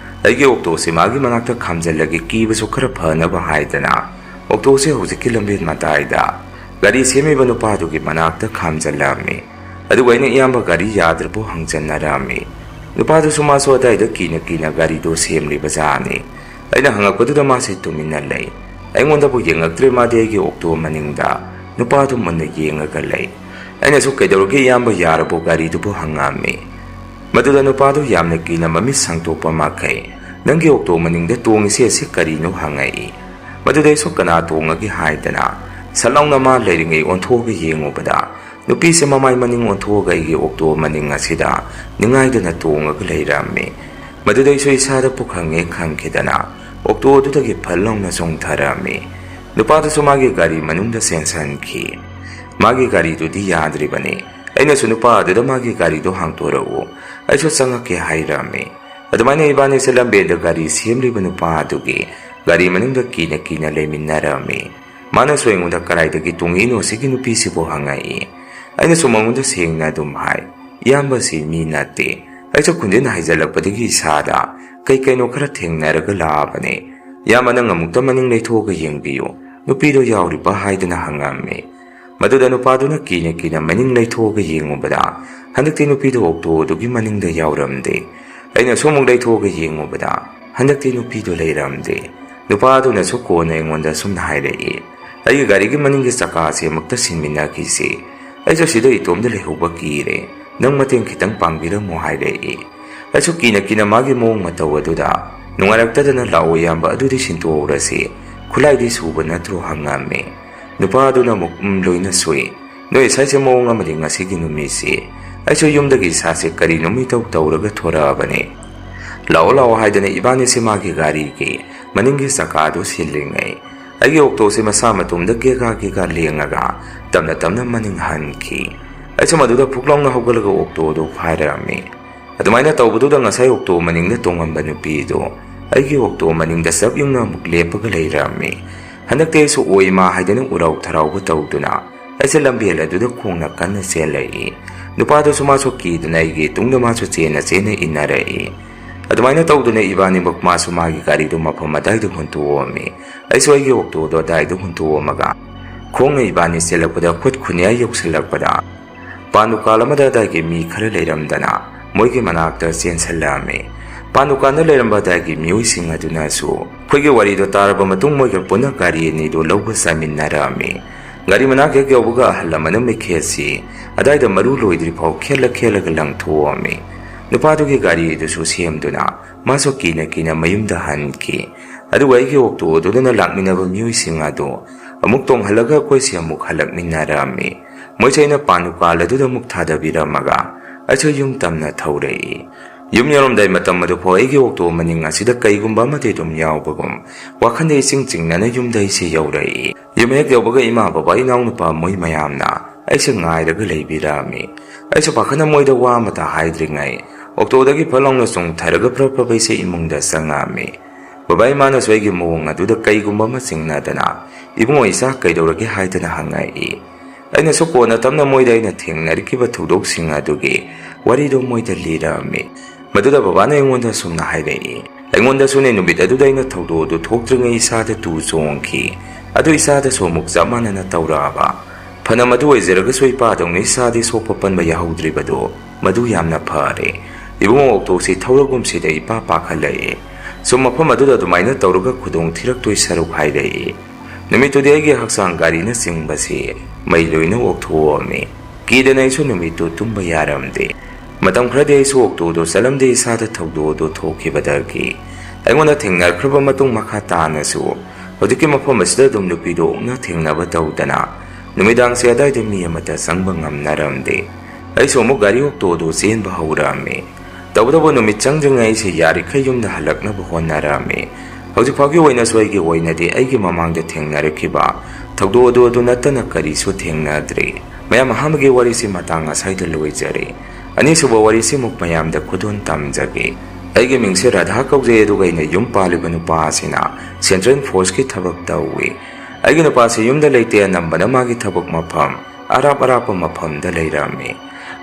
S2: ꯑꯩꯒꯤ ꯑꯣꯛꯇꯣꯁꯤ ꯃꯥꯒꯤ ꯃꯅꯥꯛꯇ ꯈꯥꯝꯖꯤꯜꯂꯒꯦ ꯀꯤꯕꯁꯨ ꯈꯔ ꯐꯅꯕ ꯍꯥꯏꯗꯅ ꯑꯣꯛꯇꯣꯁꯤ ꯍꯧꯖꯤꯛꯀꯤ ꯂꯝꯕꯦꯟ ꯃꯇꯥꯏꯗ ꯒꯥꯔꯤ ꯁꯦꯝꯃꯤꯕ ꯅꯨꯄꯥꯗꯨꯒꯤ ꯃꯅꯥꯛꯇ ꯈꯥꯝꯖꯤꯜꯂꯝꯃꯤ꯫ ꯑꯗꯨꯒ ꯑꯩꯅ ꯏꯌꯥꯝꯕ ꯒꯥꯔꯤ ꯌꯥꯗ꯭ꯔꯕꯣ ꯍꯪꯖꯟꯅꯔꯝꯃꯤ꯫ ꯅꯨꯄꯥꯗꯨꯁꯨ ꯃꯥꯁꯨ ꯑꯗꯥꯏꯗ ꯀꯤꯅ ꯀꯤꯅ ꯒꯥꯔꯤꯗꯣ ꯁꯦꯝꯂꯤꯕꯖꯥꯠꯅꯤ꯫ ꯑꯩꯅ ꯍꯪꯉꯛꯄꯗꯨꯗ ꯃꯥꯁꯤ ꯇꯨꯃꯤꯟꯅ ꯂꯩ꯫ ꯑꯩꯉꯣꯟꯗꯕꯨ ꯌꯦꯡꯉꯛꯇ꯭ꯔꯦ ꯃꯥꯗꯤ ꯑꯩꯒꯤ ꯑꯣꯛꯇꯣ ꯃꯅꯤꯡꯗ ꯅꯨꯄꯥꯗꯨ ꯃꯨꯟꯅ ꯌꯦꯡꯉꯒ ꯂꯩ꯫ ꯑꯩꯅꯁꯨ ꯀꯩꯗꯧꯔꯒꯦ ꯏꯌꯥꯝꯕ ꯌꯥꯔꯕꯣ ꯒꯥꯔꯤꯗꯨꯕꯨ ꯍꯪꯉꯝꯃꯤ꯫ ꯃꯗꯨꯗ ꯅꯨꯄꯥꯗꯨ ꯌꯥꯝꯅ ꯀꯤꯅ ꯃꯃꯤꯠ ꯁꯥꯡꯇꯣꯛꯄ ꯃꯈꯩ ꯅꯪꯒꯤ ꯑꯣꯛꯇꯣ ꯃꯅꯤꯡꯗ ꯇꯣꯡꯉꯤꯁꯤ ꯑꯁꯤ ꯀꯔꯤꯅꯣ ꯍꯪꯉꯛꯏ꯫ ꯃꯗꯨꯗ ꯑꯩꯁꯨ ꯀꯅꯥ ꯇꯣꯡꯉꯒꯦ ꯍꯥꯏꯗꯅ ꯁꯠ ꯂꯥꯎꯅ ꯃꯥ ꯂꯩꯔꯤꯉꯩ ꯑꯣꯟꯊꯣꯛꯑꯒ ꯌꯦꯡꯉꯨꯕꯗ ꯅꯨꯄꯤꯁꯦ ꯃꯃꯥꯏ ꯃꯅꯤꯡ ꯑꯣꯟꯊꯣꯛꯑꯒ ꯑꯩꯒꯤ ꯑꯣꯛꯇꯣ ꯃꯅꯤꯡ ꯑꯁꯤꯗ ꯅꯤꯡꯉꯥꯏꯗꯅ ꯇꯣꯡꯉꯒ ꯂꯩꯔꯝꯃꯤ꯫ ꯃꯗꯨꯗ ꯑꯩꯁꯨ ꯏꯁꯥꯗ ꯄꯨꯈꯪꯉꯦ ꯈꯪꯈꯤꯗꯅ ꯑꯣꯛꯇꯣ ꯑꯗꯨꯗꯒꯤ ꯐꯜ ꯂꯥꯎꯅ ꯆꯣꯡꯊꯔꯝꯃꯤ꯫ ꯅꯨꯄꯥꯗꯨꯁꯨ ꯃꯥꯒꯤ ꯒꯥꯔꯤ ꯃꯅꯨꯡꯗ ꯆꯦꯟꯁꯤꯟꯈꯤ꯫ ꯃꯥꯒꯤ ꯒꯥꯔꯤꯗꯨꯗꯤ ꯌꯥꯗ꯭ꯔꯤꯕꯅꯤ꯫ ꯑꯩꯅꯁꯨ ꯅꯨꯄꯥ ꯑꯗꯨꯗ ꯃꯥꯒꯤ ꯒꯥꯔꯤꯗꯣ ꯍꯥꯡꯇꯣꯔꯛꯎ ꯑꯩꯁꯨ ꯆꯪꯉꯛꯀꯦ ꯍꯥꯏꯔꯝꯃꯤ꯫ ꯑꯗꯨꯃꯥꯏꯅ ꯏꯕꯥꯅꯤꯁꯦ ꯂꯝꯕꯦꯟꯗ ꯒꯥꯔꯤ ꯁꯦꯝꯂꯤꯕ ꯅꯨꯄꯥ ꯑꯗꯨꯒꯤ ꯒꯥꯔꯤ ꯃꯅꯨꯡꯗ ꯀꯤꯅ ꯀꯤꯅ ꯂꯩꯃꯤꯟꯅꯔꯝꯃꯤ꯫ ꯃꯥꯅꯁꯨ ꯑꯩꯉꯣꯟꯗ ꯀꯗꯥꯏꯗꯒꯤ ꯇꯣꯡꯉꯛꯏꯅꯣ ꯁꯤꯒꯤ ꯅꯨꯄꯤꯁꯤꯕꯨ ꯍꯪꯉꯛꯏ꯫ ꯑꯩꯅꯁꯨ ꯃꯉꯣꯟꯗ ꯁꯦꯡꯅ ꯑꯗꯨꯝ ꯍꯥꯏ ꯏꯌꯥꯝꯕꯁꯤ ꯃꯤ ꯅꯠꯇꯦ꯫ ꯑꯩꯁꯨ ꯈꯨꯟꯖꯤꯟ ꯍꯥꯏꯖꯤꯜꯂꯛꯄꯗꯒꯤ ꯏꯁꯥꯗ ꯀꯩꯅꯣ ꯈꯔ ꯊꯦꯡꯅꯔꯒ ꯂꯥꯛꯑꯕꯅꯤ꯫ ꯏꯌꯥꯝꯕ ꯅꯪ ꯑꯃꯨꯛꯇ ꯃꯅꯤꯡ ꯂꯩꯊꯣꯛꯑꯒ ꯌꯦꯡꯕꯤꯌꯨ ꯅꯨꯄꯤꯗꯣ ꯌꯥꯎꯔꯤꯕ ꯍꯥꯏꯗꯅ ꯍꯪꯉꯝꯃꯤ꯫ ꯃꯗꯨꯗ ꯅꯨꯄꯥꯗꯨꯅ ꯀꯤꯅ ꯀꯤꯅ ꯃꯅꯤꯡ ꯂꯩꯊꯣꯛꯑꯒ ꯌꯦꯡꯉꯨꯕꯗ ꯍꯟꯗꯛꯇꯤ ꯅꯨꯄꯤꯗꯣ ꯑꯣꯛꯇꯣ ꯑꯗꯨꯒꯤ ꯃꯅꯤꯡꯗ ꯌꯥꯎꯔꯝꯗꯦ꯫ ꯑꯩꯅꯁꯨ ꯑꯃꯨꯛ ꯂꯩꯊꯣꯛꯑꯒ ꯌꯦꯡꯉꯨꯕꯗ ꯍꯟꯗꯛꯇꯤ ꯅꯨꯄꯤꯗꯣ ꯂꯩꯔꯝꯗꯦ꯫ ꯅꯨꯄꯥꯗꯨꯅꯁꯨ ꯀꯣꯟꯅ ꯑꯩꯉꯣꯟꯗ ꯁꯨꯝ ꯍꯥꯏꯔꯛꯏ ꯑꯩꯒꯤ ꯒꯥꯔꯤꯒꯤ ꯃꯅꯤꯡꯒꯤ ꯆꯀꯥꯁꯦ ꯑꯃꯨꯛꯇ ꯁꯤꯟꯃꯤꯟꯅꯈꯤꯁꯤ ꯑꯩꯁꯨ ꯁꯤꯗ ꯏꯇꯣꯝꯗ ꯂꯩꯍꯧꯕ ꯀꯤꯔꯦ ꯅꯪ ꯃꯇꯦꯡ ꯈꯤꯇꯪ ꯄꯥꯡꯕꯤꯔꯝꯃꯣ ꯍꯥꯏꯔꯛꯏ꯫ ꯑꯩꯁꯨ ꯀꯤꯅ ꯀꯤꯅ ꯃꯥꯒꯤ ꯃꯑꯣꯡ ꯃꯇꯧ ꯑꯗꯨꯗ ꯅꯨꯡꯉꯥꯏꯔꯛꯇꯗꯅ ꯂꯥꯛꯑꯣ ꯏꯌꯥꯝꯕ ꯑꯗꯨꯗꯤ ꯁꯤꯟꯇꯣꯛꯍꯧꯔꯁꯤ ꯈꯨꯠꯂꯥꯏꯗꯤ ꯁꯨꯕ ꯅꯠꯇ꯭ꯔꯣ ꯍꯪꯉꯝꯃꯤ꯫ ꯅꯨꯄꯥꯗꯨꯅ ꯑꯃꯨꯛ ꯂꯣꯏꯅ ꯁꯨꯏ ꯅꯣꯏ ꯏꯁꯥꯁꯦ ꯃꯑꯣꯡ ꯑꯃꯗꯤ ꯉꯁꯤꯒꯤ ꯅꯨꯃꯤꯠꯁꯤ ꯑꯩꯁꯨ ꯌꯨꯝꯗꯒꯤ ꯏꯁꯥꯁꯦ ꯀꯔꯤꯅꯣ ꯃꯤꯇꯧ ꯇꯧꯔꯒ ꯊꯣꯔꯛꯑꯕꯅꯤ꯫ ꯂꯥꯛꯑꯣ ꯂꯥꯛꯑꯣ ꯍꯥꯏꯗꯅ ꯏꯕꯥꯅꯤꯁꯤ ꯃꯥꯒꯤ ꯒꯥꯔꯤꯒꯤ ꯃꯅꯤꯡꯒꯤ ꯆꯀꯥꯗꯨ ꯁꯤꯜꯂꯤꯉꯩ ꯑꯩꯒꯤ ꯑꯣꯛꯇꯣꯁꯤ ꯃꯁꯥ ꯃꯇꯣꯝꯗ ꯒꯦꯒꯥ ꯂꯦꯡꯉꯒ ꯇꯞꯅ ꯇꯞꯅ ꯃꯅꯤꯡ ꯍꯟꯈꯤ꯫ ꯑꯩꯁꯨ ꯃꯗꯨꯗ ꯐꯨꯛ ꯂꯥꯎꯅ ꯍꯧꯒꯠꯂꯒ ꯑꯣꯛꯇꯣꯗꯨ ꯐꯥꯏꯔꯝꯃꯤ꯫ ꯑꯗꯨꯃꯥꯏꯅ ꯇꯧꯕꯗꯨꯗ ꯉꯁꯥꯏ ꯑꯣꯛꯇꯣ ꯃꯅꯤꯡꯗ ꯇꯣꯡꯉꯝꯕ ꯅꯨꯄꯤꯗꯨ ꯑꯩꯒꯤ ꯑꯣꯛꯇꯣ ꯃꯅꯤꯡꯗ ꯆꯞ ꯌꯨꯡꯅ ꯑꯃꯨꯛ ꯂꯦꯞꯄꯒ ꯂꯩꯔꯝꯃꯤ꯫ ꯍꯟꯗꯛꯇꯤ ꯑꯩꯁꯨ ꯑꯣꯏꯃꯥ ꯍꯥꯏꯗꯅ ꯎꯔꯥꯎ ꯊꯔꯥꯎꯕ ꯇꯧꯗꯨꯅ ꯑꯩꯁꯦ ꯂꯝꯕꯦꯜ ꯑꯗꯨꯗ ꯈꯣꯡꯅ ꯀꯟꯅ ꯆꯦꯜꯂꯛꯏ꯫ ꯅꯨꯄꯥꯗꯨꯁꯨ ꯃꯥꯁꯨ ꯀꯤꯗꯨꯅ ꯑꯩꯒꯤ ꯇꯨꯡꯗ ꯃꯥꯁꯨ ꯆꯦꯟꯅ ꯏꯟꯅꯔꯛꯏ꯫ ꯑꯗꯨꯃꯥꯏꯅ ꯇꯧꯗꯨꯅ ꯏꯕꯥꯅꯤꯃꯛ ꯃꯥꯁꯨ ꯃꯥꯒꯤ ꯒꯥꯔꯤꯗꯨ ꯃꯐꯝ ꯑꯗꯥꯏꯗ ꯍꯨꯟꯇꯣꯛꯑꯝꯃꯤ꯫ ꯑꯩꯁꯨ ꯑꯩꯒꯤ ꯑꯣꯛꯇꯣꯗꯣ ꯑꯗꯥꯏꯗ ꯍꯨꯟꯇꯣꯛꯑꯝꯃꯒ ꯈꯣꯡꯅ ꯏꯕꯥꯅꯤ ꯆꯦꯜꯂꯛꯄꯗ ꯈꯨꯠ ꯈꯨꯟꯌꯥꯏ ꯌꯧꯁꯤꯜꯂꯛꯄꯗ ꯄꯥꯟ ꯗꯨꯀꯥꯟ ꯑꯃꯗ ꯑꯗꯥꯏꯒꯤ ꯃꯤ ꯈꯔ ꯂꯩꯔꯝꯗꯅ ꯃꯣꯏꯒꯤ ꯃꯅꯥꯛꯇ ꯆꯦꯟꯁꯤꯜꯂꯛꯑꯝꯃꯤ꯫ ꯄꯥꯟ ꯗꯨꯀꯥꯟꯗ ꯂꯩꯔꯝꯕ ꯑꯗꯥꯏꯒꯤ ꯃꯤꯑꯣꯏꯁꯤꯡ ꯑꯗꯨꯅꯁꯨ ꯑꯩꯈꯣꯏꯒꯤ ꯋꯥꯔꯤꯗꯣ ꯇꯥꯔꯕ ꯃꯇꯨꯡ ꯃꯣꯏꯒ ꯄꯨꯟꯅ ꯒꯥꯔꯤ ꯑꯅꯤꯗꯨ ꯂꯧꯕ ꯆꯥꯃꯤꯟꯅꯔꯝꯃꯤ꯫ ꯒꯥꯔꯤ ꯃꯅꯥꯛ ꯍꯦꯛ ꯌꯧꯕꯒ ꯑꯍꯜ ꯑꯃꯅ ꯃꯩꯈꯦꯠꯁꯤ ꯑꯗꯥꯏꯗ ꯃꯔꯨ ꯂꯣꯏꯗ꯭ꯔꯤꯐꯥꯎ ꯈꯦꯠꯂꯒ ꯂꯪꯊꯣꯛꯑꯝꯃꯤ꯫ ꯅꯨꯄꯥꯗꯨꯒꯤ ꯒꯥꯔꯤꯗꯨꯁꯨ ꯁꯦꯝꯗꯨꯅ ꯃꯥꯁꯨ ꯀꯤꯅ ꯀꯤꯅ ꯃꯌꯨꯝꯗ ꯍꯟꯈꯤ꯫ ꯑꯗꯨꯒ ꯑꯩꯒꯤ ꯑꯣꯛꯇꯣ ꯑꯗꯨꯗꯅ ꯂꯥꯛꯃꯤꯟꯅꯕ ꯃꯤꯑꯣꯏꯁꯤꯡ ꯑꯗꯨ ꯑꯃꯨꯛ ꯇꯣꯡꯍꯜꯂꯒ ꯑꯩꯈꯣꯏꯁꯦ ꯑꯃꯨꯛ ꯍꯜꯂꯛꯃꯤꯟꯅꯔꯝꯃꯤ꯫ ꯃꯣꯏꯁꯦ ꯑꯩꯅ ꯄꯥꯟ ꯗꯨꯀꯥꯟ ꯑꯗꯨꯗ ꯑꯃꯨꯛ ꯊꯥꯗꯕꯤꯔꯝꯃꯒ ꯑꯩꯁꯨ ꯌꯨꯝ ꯇꯝꯅ ꯊꯧꯔꯛꯏ꯫ ꯌꯨꯝ ꯌꯧꯔꯝꯗꯥꯏ ꯃꯇꯝ ꯑꯗꯨꯐꯥꯎ ꯑꯩꯒꯤ ꯑꯣꯛꯇꯣ ꯃꯅꯤꯡ ꯑꯁꯤꯗ ꯀꯩꯒꯨꯝꯕ ꯑꯃꯗꯤ ꯑꯗꯨꯝ ꯌꯥꯎꯕꯒꯨꯝ ꯋꯥꯈꯟꯗ ꯏꯆꯤꯡ ꯆꯤꯡꯅꯅ ꯌꯨꯝꯗ ꯑꯩꯁꯦ ꯌꯧꯔꯛꯏ꯫ ꯌꯨꯝ ꯍꯦꯛ ꯌꯧꯕꯒ ꯏꯃꯥ ꯕꯕꯥ ꯏꯅꯥꯎꯅꯨꯄꯥ ꯃꯣꯏ ꯃꯌꯥꯝꯅ ꯑꯩꯁꯦ ꯉꯥꯏꯔꯒ ꯂꯩꯕꯤꯔꯝꯃꯤ꯫ ꯑꯩꯁꯨ ꯄꯥꯈꯠꯅ ꯃꯣꯏꯗ ꯋꯥ ꯑꯃꯇ ꯍꯥꯏꯗ꯭ꯔꯤꯉꯩ ꯑꯣꯛꯇꯣꯗꯒꯤ ꯐꯠ ꯂꯥꯎꯅ ꯆꯣꯡꯊꯔꯒ ꯐꯠ ꯑꯩꯁꯦ ꯏꯃꯨꯡꯗ ꯆꯪꯉꯛꯑꯝꯃꯤ꯫ ꯕꯕꯥ ꯏꯃꯥꯅꯁꯨ ꯑꯩꯒꯤ ꯃꯑꯣꯡ ꯑꯗꯨꯗ ꯀꯩꯒꯨꯝꯕ ꯑꯃ ꯆꯤꯡꯅꯗꯅ ꯏꯕꯨꯡꯉꯣ ꯏꯆꯥ ꯀꯩꯗꯧꯔꯒꯦ ꯍꯥꯏꯗꯅ ꯍꯪꯉꯛꯏ꯫ ꯑꯩꯅꯁꯨ ꯀꯣꯟꯅ ꯇꯞꯅ ꯃꯣꯏꯗ ꯑꯩꯅ ꯊꯦꯡꯅꯔꯛꯈꯤꯕ ꯊꯧꯗꯣꯛꯁꯤꯡ ꯑꯗꯨꯒꯤ ꯋꯥꯔꯤꯗꯣ ꯃꯣꯏꯗ ꯂꯤꯔꯝꯃꯤ꯫ ꯃꯗꯨꯗ ꯕꯕꯥꯅ ꯑꯩꯉꯣꯟꯗ ꯁꯨꯝꯅ ꯍꯥꯏꯔꯛꯏ ꯑꯩꯉꯣꯟꯗꯁꯨꯅꯦ ꯅꯨꯃꯤꯠ ꯑꯗꯨꯗ ꯑꯩꯅ ꯊꯧꯗꯣꯛ ꯑꯗꯨ ꯊꯣꯛꯇ꯭ꯔꯤꯉꯩ ꯏꯁꯥꯗ ꯇꯨ ꯆꯣꯡꯈꯤ꯫ ꯑꯗꯨ ꯏꯁꯥꯗꯁꯨ ꯑꯃꯨꯛ ꯆꯞ ꯃꯥꯟꯅꯅ ꯇꯧꯔꯛꯑꯕ ꯐꯅ ꯃꯗꯨ ꯑꯣꯏꯖꯔꯒꯁꯨ ꯏꯄꯥꯗꯧꯅ ꯏꯁꯥꯗꯤ ꯁꯣꯛꯄ ꯄꯟꯕ ꯌꯥꯍꯧꯗ꯭ꯔꯤꯕꯗꯣ ꯃꯗꯨ ꯌꯥꯝꯅ ꯐꯔꯦ꯫ ꯏꯕꯨꯡꯉꯣ ꯑꯣꯛꯇꯣꯁꯤ ꯊꯧꯔꯒꯨꯝꯁꯤꯗ ꯏꯄꯥ ꯄꯥꯈꯠꯂꯛꯏ꯫ ꯁꯨꯝ ꯃꯐꯝ ꯑꯗꯨꯗ ꯑꯗꯨꯃꯥꯏꯅ ꯇꯧꯔꯒ ꯈꯨꯗꯣꯡ ꯊꯤꯔꯛꯇꯣꯏ ꯁꯔꯨꯛ ꯍꯥꯏꯔꯛꯏ꯫ ꯅꯨꯃꯤꯠꯇꯨꯗꯤ ꯑꯩꯒꯤ ꯍꯛꯆꯥꯡ ꯒꯥꯔꯤꯅ ꯆꯤꯡꯕꯁꯤ ꯃꯩ ꯂꯣꯏꯅ ꯑꯣꯛꯊꯣꯛꯑꯝꯃꯤ꯫ ꯀꯤꯗꯅ ꯑꯩꯁꯨ ꯅꯨꯃꯤꯠꯇꯨ ꯇꯨꯝꯕ ꯌꯥꯔꯝꯗꯦ꯫ ꯃꯇꯝ ꯈꯔꯗꯤ ꯑꯩꯁꯨ ꯑꯣꯛꯇꯣꯗꯣ ꯆꯠꯂꯝꯗꯦ ꯏꯁꯥꯗ ꯊꯧꯗꯣꯛ ꯑꯗꯨ ꯊꯣꯛꯈꯤꯕꯗꯒꯤ ꯑꯩꯉꯣꯟꯗ ꯊꯦꯡꯅꯈ꯭ꯔꯕ ꯃꯇꯨꯡ ꯃꯈꯥ ꯇꯥꯅꯁꯨ ꯍꯧꯖꯤꯛꯀꯤ ꯃꯐꯝ ꯑꯁꯤꯗ ꯑꯗꯨꯝ ꯅꯨꯄꯤꯗꯣ ꯑꯣꯛꯅ ꯊꯦꯡꯅꯕ ꯇꯧꯗꯅ ꯅꯨꯃꯤꯗꯥꯡꯁꯦ ꯑꯗꯥꯏꯗ ꯃꯤ ꯑꯃꯠꯇ ꯆꯪꯕ ꯉꯝꯅꯔꯝꯗꯦ꯫ ꯑꯩꯁꯨ ꯑꯃꯨꯛ ꯒꯥꯔꯤ ꯑꯣꯛꯇꯣꯗꯣ ꯆꯦꯟꯕ ꯍꯧꯔꯛꯑꯝꯃꯤ꯫ ꯇꯧꯕꯇꯕꯨ ꯅꯨꯃꯤꯠ ꯆꯪꯗ꯭ꯔꯤꯉꯩ ꯑꯩꯁꯦ ꯌꯥꯔꯤꯈꯩ ꯌꯨꯝꯗ ꯍꯜꯂꯛꯅꯕ ꯍꯣꯠꯅꯔꯝꯃꯤ꯫ ꯍꯧꯖꯤꯛ ꯐꯥꯎꯒꯤ ꯑꯣꯏꯅꯁꯨ ꯑꯩꯒꯤ ꯑꯣꯏꯅꯗꯤ ꯑꯩꯒꯤ ꯃꯃꯥꯡꯗ ꯊꯦꯡꯅꯔꯛꯈꯤꯕ ꯊꯧꯗꯣꯛ ꯑꯗꯨ ꯅꯠꯇꯅ ꯀꯔꯤꯁꯨ ꯊꯦꯡꯅꯗ꯭ꯔꯤ꯫ ꯃꯌꯥꯝ ꯑꯍꯥꯟꯕꯒꯤ ꯋꯥꯔꯤꯁꯤ ꯃꯇꯥꯡ ꯑꯁꯥꯏꯗ ꯂꯣꯏꯖꯔꯦ꯫ ꯑꯅꯤꯁꯨꯕ ꯋꯥꯔꯤꯁꯤꯃꯨꯛ ꯃꯌꯥꯝꯗ ꯈꯨꯗꯣꯜ ꯇꯝꯖꯒꯦ꯫ ꯑꯩꯒꯤ ꯃꯤꯡꯁꯦ ꯔꯥꯙꯥ ꯀꯧꯖꯩ, ꯑꯗꯨꯒ ꯑꯩꯅ ꯌꯨꯝ ꯄꯥꯜꯂꯤꯕ ꯅꯨꯄꯥ ꯑꯁꯤꯅ ꯁꯦꯟꯇ꯭ꯔꯦꯜ ꯐꯣꯔꯁꯀꯤ ꯊꯕꯛ ꯇꯧꯏ꯫ ꯑꯩꯒꯤ ꯅꯨꯄꯥꯁꯤ ꯌꯨꯝꯗ ꯂꯩꯇꯦ, ꯑꯅꯝꯕꯅ ꯃꯥꯒꯤ ꯊꯕꯛ ꯃꯐꯝ ꯑꯔꯥꯞ ꯑꯔꯥꯞꯄ ꯃꯐꯝꯗ ꯂꯩꯔꯝꯃꯤ꯫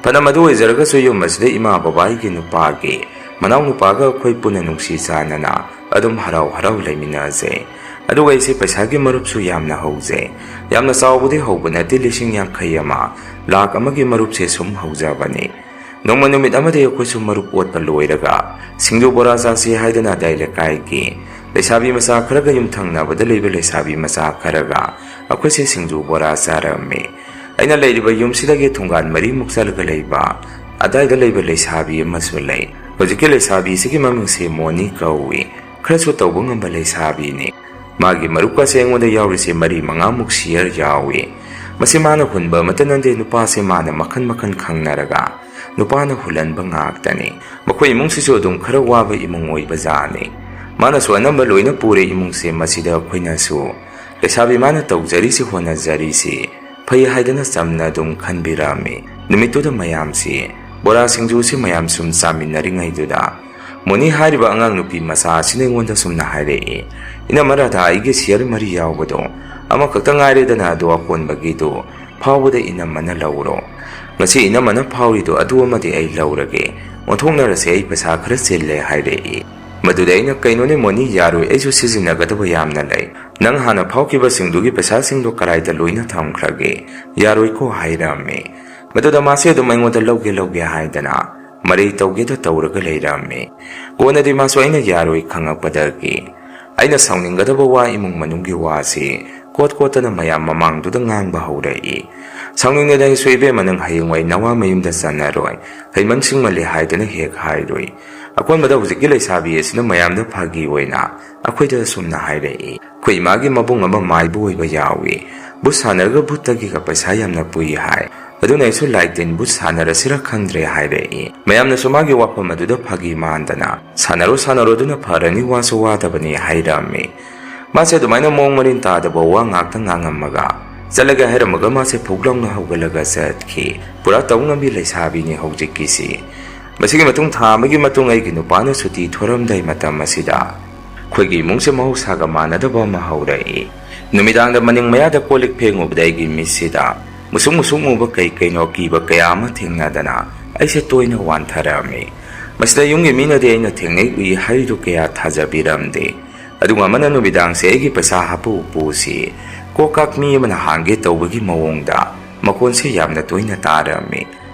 S2: ꯐꯅ ꯃꯗꯨ ꯑꯣꯏꯖꯔꯒꯁꯨ ꯌꯨꯝ ꯑꯁꯤꯗ ꯏꯃꯥ ꯕꯕꯥ ꯑꯩꯒꯤ ꯅꯨꯄꯥꯒꯤ ꯃꯅꯥꯎ ꯅꯨꯄꯥꯒ ꯑꯩꯈꯣꯏ ꯄꯨꯟꯅ ꯅꯨꯡꯁꯤ ꯆꯥꯟꯅꯅ ꯑꯗꯨꯝ ꯍꯔꯥꯎ ꯍꯔꯥꯎ ꯂꯩꯃꯤꯟꯅꯖꯩ꯫ ꯑꯗꯨꯒ ꯑꯩꯁꯦ ꯄꯩꯁꯥꯒꯤ ꯃꯔꯨꯞꯁꯨ ꯌꯥꯝꯅ ꯍꯧꯖꯩ꯫ ꯌꯥꯝꯅ ꯆꯥꯎꯕꯗꯤ ꯍꯧꯕ ꯅꯠꯇꯦ, 50,000 ꯂꯥꯛ ꯑꯃꯒꯤ ꯃꯔꯨꯞꯁꯦ ꯁꯨꯝ ꯍꯧꯖꯕꯅꯤ꯫ ꯅꯣꯡꯃ ꯅꯨꯃꯤꯠ ꯑꯃꯗꯤ ꯑꯩꯈꯣꯏꯁꯨ ꯃꯔꯨꯞ ꯑꯣꯠꯄ ꯂꯣꯏꯔꯒ ꯁꯤꯡꯖꯨ ꯕꯣꯔꯥ ꯆꯥꯁꯤ ꯍꯥꯏꯗꯅ ꯑꯗꯥꯏ ꯂꯩꯀꯥꯏꯒꯤ ꯂꯩꯁꯥꯕꯤ ꯃꯆꯥ ꯈꯔꯒ ꯌꯨꯝꯊꯪꯅꯕꯗ ꯂꯩꯕ ꯂꯩꯁꯥꯕꯤ ꯃꯆꯥ ꯈꯔꯒ ꯑꯩꯈꯣꯏꯁꯦ ꯁꯤꯡꯖꯨ ꯕꯣꯔꯥ ꯆꯥꯔꯝꯃꯤ꯫ ꯑꯩꯅ ꯂꯩꯔꯤꯕ ꯌꯨꯝꯁꯤꯗꯒꯤ ꯊꯣꯡꯒꯥꯟ 4 ꯆꯠꯂꯒ ꯂꯩꯕ ꯑꯗꯥꯏꯗ ꯂꯩꯕ ꯂꯩꯁꯥꯕꯤ ꯑꯃꯁꯨ ꯂꯩ꯫ ꯍꯧꯖꯤꯛꯀꯤ ꯂꯩꯁꯥꯕꯤꯁꯤꯒꯤ ꯃꯃꯤꯡꯁꯦ ꯃꯣꯅꯤ ꯀꯧꯏ꯫ ꯈꯔꯁꯨ ꯇꯧꯕ ꯉꯝꯕ ꯂꯩꯁꯥꯕꯤꯅꯤ꯫ ꯃꯥꯒꯤ ꯃꯔꯨꯞꯀꯁꯦ ꯑꯩꯉꯣꯟꯗ ꯌꯥꯎꯔꯤꯁꯦ 4-5 ꯁꯤꯌꯔ ꯌꯥꯎꯏ꯫ ꯃꯁꯤ ꯃꯥꯅ ꯍꯨꯟꯕ ꯑꯃꯠꯇ ꯅꯠꯇꯦ, ꯅꯨꯄꯥꯁꯦ ꯃꯥꯅ ꯃꯈꯟ ꯃꯈꯟ ꯈꯪꯅꯔꯒ ꯅꯨꯄꯥꯅ ꯍꯨꯜꯍꯟꯕ ꯉꯥꯛꯇꯅꯤ꯫ ꯃꯈꯣꯏ ꯏꯃꯨꯡꯁꯤꯁꯨ ꯑꯗꯨꯝ ꯈꯔ ꯋꯥꯕ ꯏꯃꯨꯡ ꯑꯣꯏꯕ ꯖꯥꯠꯅꯤ꯫ ꯃꯥꯅꯁꯨ ꯑꯅꯝꯕ ꯂꯣꯏꯅ ꯄꯨꯔꯦ ꯏꯃꯨꯡꯁꯦ꯫ ꯃꯁꯤꯗ ꯑꯩꯈꯣꯏꯅꯁꯨ ꯂꯩꯁꯥꯕꯤ ꯃꯥꯅ ꯇꯧꯖꯔꯤꯁꯤ ꯍꯣꯠꯅꯖꯔꯤꯁꯤ ꯐꯩ ꯍꯥꯏꯗꯅ ꯆꯝꯅ ꯑꯗꯨꯝ ꯈꯟꯕꯤꯔꯝꯃꯤ꯫ ꯅꯨꯃꯤꯠꯇꯨꯗ ꯃꯌꯥꯝꯁꯤ ꯕꯣꯔꯥ ꯁꯤꯡꯖꯨꯁꯤ ꯃꯌꯥꯝ ꯁꯨꯝ ꯆꯥꯃꯤꯟꯅꯔꯤꯉꯩꯗꯨꯗ ꯃꯣꯅꯤ ꯍꯥꯏꯔꯤꯕ ꯑꯉꯥꯡ ꯅꯨꯄꯤ ꯃꯆꯥ ꯑꯁꯤꯅ ꯑꯩꯉꯣꯟꯗ ꯁꯨꯝꯅ ꯍꯥꯏꯔꯛꯏ, "ꯏꯅꯝꯃ ꯔꯥꯙꯥ, ꯑꯩꯒꯤ ꯁꯤꯌꯔ 4 ꯌꯥꯎꯕꯗꯣ ꯑꯃꯈꯛꯇ ꯉꯥꯏꯔꯦꯗꯅ, ꯑꯗꯣ ꯑꯀꯣꯟꯕꯒꯤꯗꯣ ꯐꯥꯎꯕꯗ ꯏꯅꯝꯃꯅ ꯂꯧꯔꯣ꯫ ꯉꯁꯤ ꯏꯅꯝꯃꯅ ꯐꯥꯎꯔꯤꯗꯣ ꯑꯗꯨ ꯑꯃꯗꯤ ꯑꯩ ꯂꯧꯔꯒꯦ, ꯑꯣꯟꯊꯣꯛꯅꯔꯁꯦ, ꯑꯩ ꯄꯩꯁా ꯈꯔ ꯆꯤꯜꯂꯦ" ꯍꯥꯏꯔꯛꯏ꯫ ꯃꯗꯨꯗ ꯑꯩꯅ, "ꯀꯩꯅꯣꯅꯦ ꯃꯣꯅꯤ, ꯌꯥꯔꯣꯏ, ꯑꯩꯁꯨ ꯁꯤꯖꯤꯟꯅꯒꯗꯕ ꯌꯥꯝꯅ ꯂꯩ꯫ ꯅꯪ ꯍꯥꯟꯅ ꯐꯥꯎꯈꯤꯕꯁꯤꯡꯗꯨꯒꯤ ꯄꯩꯁꯥꯁꯤꯡꯗꯣ ꯀꯔꯥꯏꯗ ꯂꯣꯏꯅ ꯊꯝꯈ꯭ꯔꯒꯦ? ꯌꯥꯔꯣꯏꯀꯣ" ꯍꯥꯏꯔꯝꯃꯤ꯫ ꯃꯗꯨꯗ ꯃꯥꯁꯦ ꯑꯗꯨꯝ ꯑꯩꯉꯣꯟꯗ ꯂꯧꯒꯦ ꯍꯥꯏꯗꯅ ꯃꯔꯩ ꯇꯧꯒꯦꯗ ꯇꯧꯔꯒ ꯂꯩꯔꯝꯃꯤ꯫ ꯀꯣꯟꯅꯗꯤ ꯃꯥꯁꯨ ꯑꯩꯅ ꯌꯥꯔꯣꯏ ꯈꯪꯉꯛꯄꯗꯒꯤ ꯑꯩꯅ ꯁꯥꯎꯅꯤꯡꯒꯗꯕ ꯋꯥ, ꯏꯃꯨꯡ ꯃꯅꯨꯡꯒꯤ ꯋꯥꯁꯤ ꯀꯣꯠꯇꯅ ꯃꯌꯥꯝ ꯃꯃꯥꯡꯗꯨꯗ ꯉꯥꯡꯕ ꯍꯧꯔꯛꯏ꯫ ꯁꯥꯎꯅꯤꯡꯗꯅ ꯑꯩꯁꯨ, "ꯏꯕꯦꯝꯃ, ꯅꯪ ꯍꯌꯦꯡꯋꯥꯏ ꯅꯋꯥ ꯃꯌꯨꯝꯗ ꯆꯟꯅꯔꯣꯏ, ꯍꯩꯃꯟ ꯁꯤꯡꯃꯜꯂꯦ" ꯍꯥꯏꯗꯅ ꯍꯦꯛ ꯍꯥꯏꯔꯨꯏ꯫ ꯑꯀꯣꯟꯕꯗ ꯍꯧꯖꯤꯛꯀꯤ ꯂꯩꯁꯥꯕꯤ ꯑꯁꯤꯅ ꯃꯌꯥꯝꯗ ꯐꯥꯒꯤ ꯑꯣꯏꯅ ꯑꯩꯈꯣꯏꯗ ꯁꯨꯝꯅ ꯍꯥꯏꯔꯛꯏ, "ꯑꯩꯈꯣꯏ ꯏꯃꯥꯒꯤ ꯃꯕꯨꯡ ꯑꯃ ꯃꯥꯏꯕ ꯑꯣꯏꯕ ꯌꯥꯎꯏ, ꯕꯨꯠ ꯁꯥꯟꯅꯔꯒ ꯕꯨꯠꯇꯒꯤꯒ ꯄꯩꯁꯥ ꯌꯥꯝꯅ ꯄꯨꯏ ꯍꯥꯏ, ꯑꯗꯨꯅ ꯑꯩꯁꯨ ꯂꯥꯏ ꯇꯤꯟ ꯕꯨꯠ ꯁꯥꯟꯅꯔꯁꯤꯔ ꯈꯪꯗ꯭ꯔꯦ" ꯍꯥꯏꯔꯛꯏ꯫ ꯃꯌꯥꯝꯅꯁꯨ ꯃꯥꯒꯤ ꯋꯥꯐꯝ ꯑꯗꯨꯗ ꯐꯥꯒꯤ ꯃꯥꯟꯗꯅ, "ꯁꯥꯟꯅꯔꯣ ꯑꯗꯨꯅ ꯐꯔꯅꯤ, ꯋꯥꯁꯨ ꯋꯥꯗꯕꯅꯤ" ꯍꯥꯏꯔꯝꯃꯤ꯫ ꯃꯥꯁꯦ ꯑꯗꯨꯃꯥꯏꯅ ꯃꯑꯣꯡ ꯃꯔꯤꯟ ꯇꯥꯗꯕ ꯋꯥ ꯉꯥꯛꯇ ꯉꯥꯡꯉꯝꯃꯒ ꯆꯠꯂꯒꯦ ꯍꯥꯏꯔꯝꯃꯒ ꯃꯥꯁꯦ ꯐꯨꯛ ꯂꯥꯎꯅ ꯍꯧꯒꯠꯂꯒ ꯆꯠꯈꯤ꯫ ꯄꯨꯔꯥ ꯇꯧꯉꯝꯕꯤ ꯂꯩꯁꯥꯕꯤꯅꯤ ꯍꯧꯖꯤꯛꯀꯤꯁꯤ꯫ ꯃꯁꯤꯒꯤ ꯃꯇꯨꯡ ꯊꯥ ꯑꯃꯒꯤ ꯃꯇꯨꯡ ꯑꯩꯒꯤ ꯅꯨꯄꯥꯅ ꯁꯨꯇꯤ ꯊꯣꯔꯝꯗꯥꯏ ꯃꯇꯝ ꯑꯁꯤꯗ ꯑꯩꯈꯣꯏꯒꯤ ꯏꯃꯨꯡꯁꯦ ꯃꯍꯧꯁꯥꯒ ꯃꯥꯟꯅꯗꯕ ꯑꯃ ꯍꯧꯔꯛꯏ꯫ ꯅꯨꯃꯤꯗꯥꯡꯗ ꯃꯅꯤꯡ ꯃꯌꯥꯗ ꯀꯣꯜꯂꯤꯛ ꯐꯦꯡꯉꯨꯕꯗ ꯑꯩꯒꯤ ꯃꯤꯠꯁꯤꯗ ꯃꯨꯁꯨꯛ ꯃꯨꯁꯨꯛ ꯃꯨꯕ ꯀꯩꯅꯣ ꯑꯀꯤꯕ ꯀꯌꯥ ꯑꯃ ꯊꯦꯡꯅꯗꯅ ꯑꯩꯁꯦ ꯇꯣꯏꯅ ꯋꯥꯟꯊꯔꯝꯃꯤ꯫ ꯃꯁꯤꯗ ꯌꯨꯝꯒꯤ ꯃꯤꯅꯗꯤ ꯑꯩꯅ ꯊꯦꯡꯅꯩ ꯎꯏ ꯍꯥꯏꯔꯤꯗꯨ ꯀꯌꯥ ꯊꯥꯖꯕꯤꯔꯝꯗꯦ꯫ ꯑꯗꯨꯒ ꯑꯃꯅ ꯅꯨꯃꯤꯗꯥꯡꯁꯦ ꯑꯩꯒꯤ ꯄꯩꯁꯥ ꯍꯥꯞꯄ ꯎꯄꯨꯁꯤ ꯀꯣꯛꯀꯥꯛ ꯃꯤ ꯑꯃꯅ ꯍꯥꯡꯒꯦ ꯇꯧꯕꯒꯤ ꯃꯑꯣꯡꯗ ꯃꯈꯣꯟꯁꯦ ꯌꯥꯝꯅ ꯇꯣꯏꯅ ꯇꯥꯔꯝꯃꯤ꯫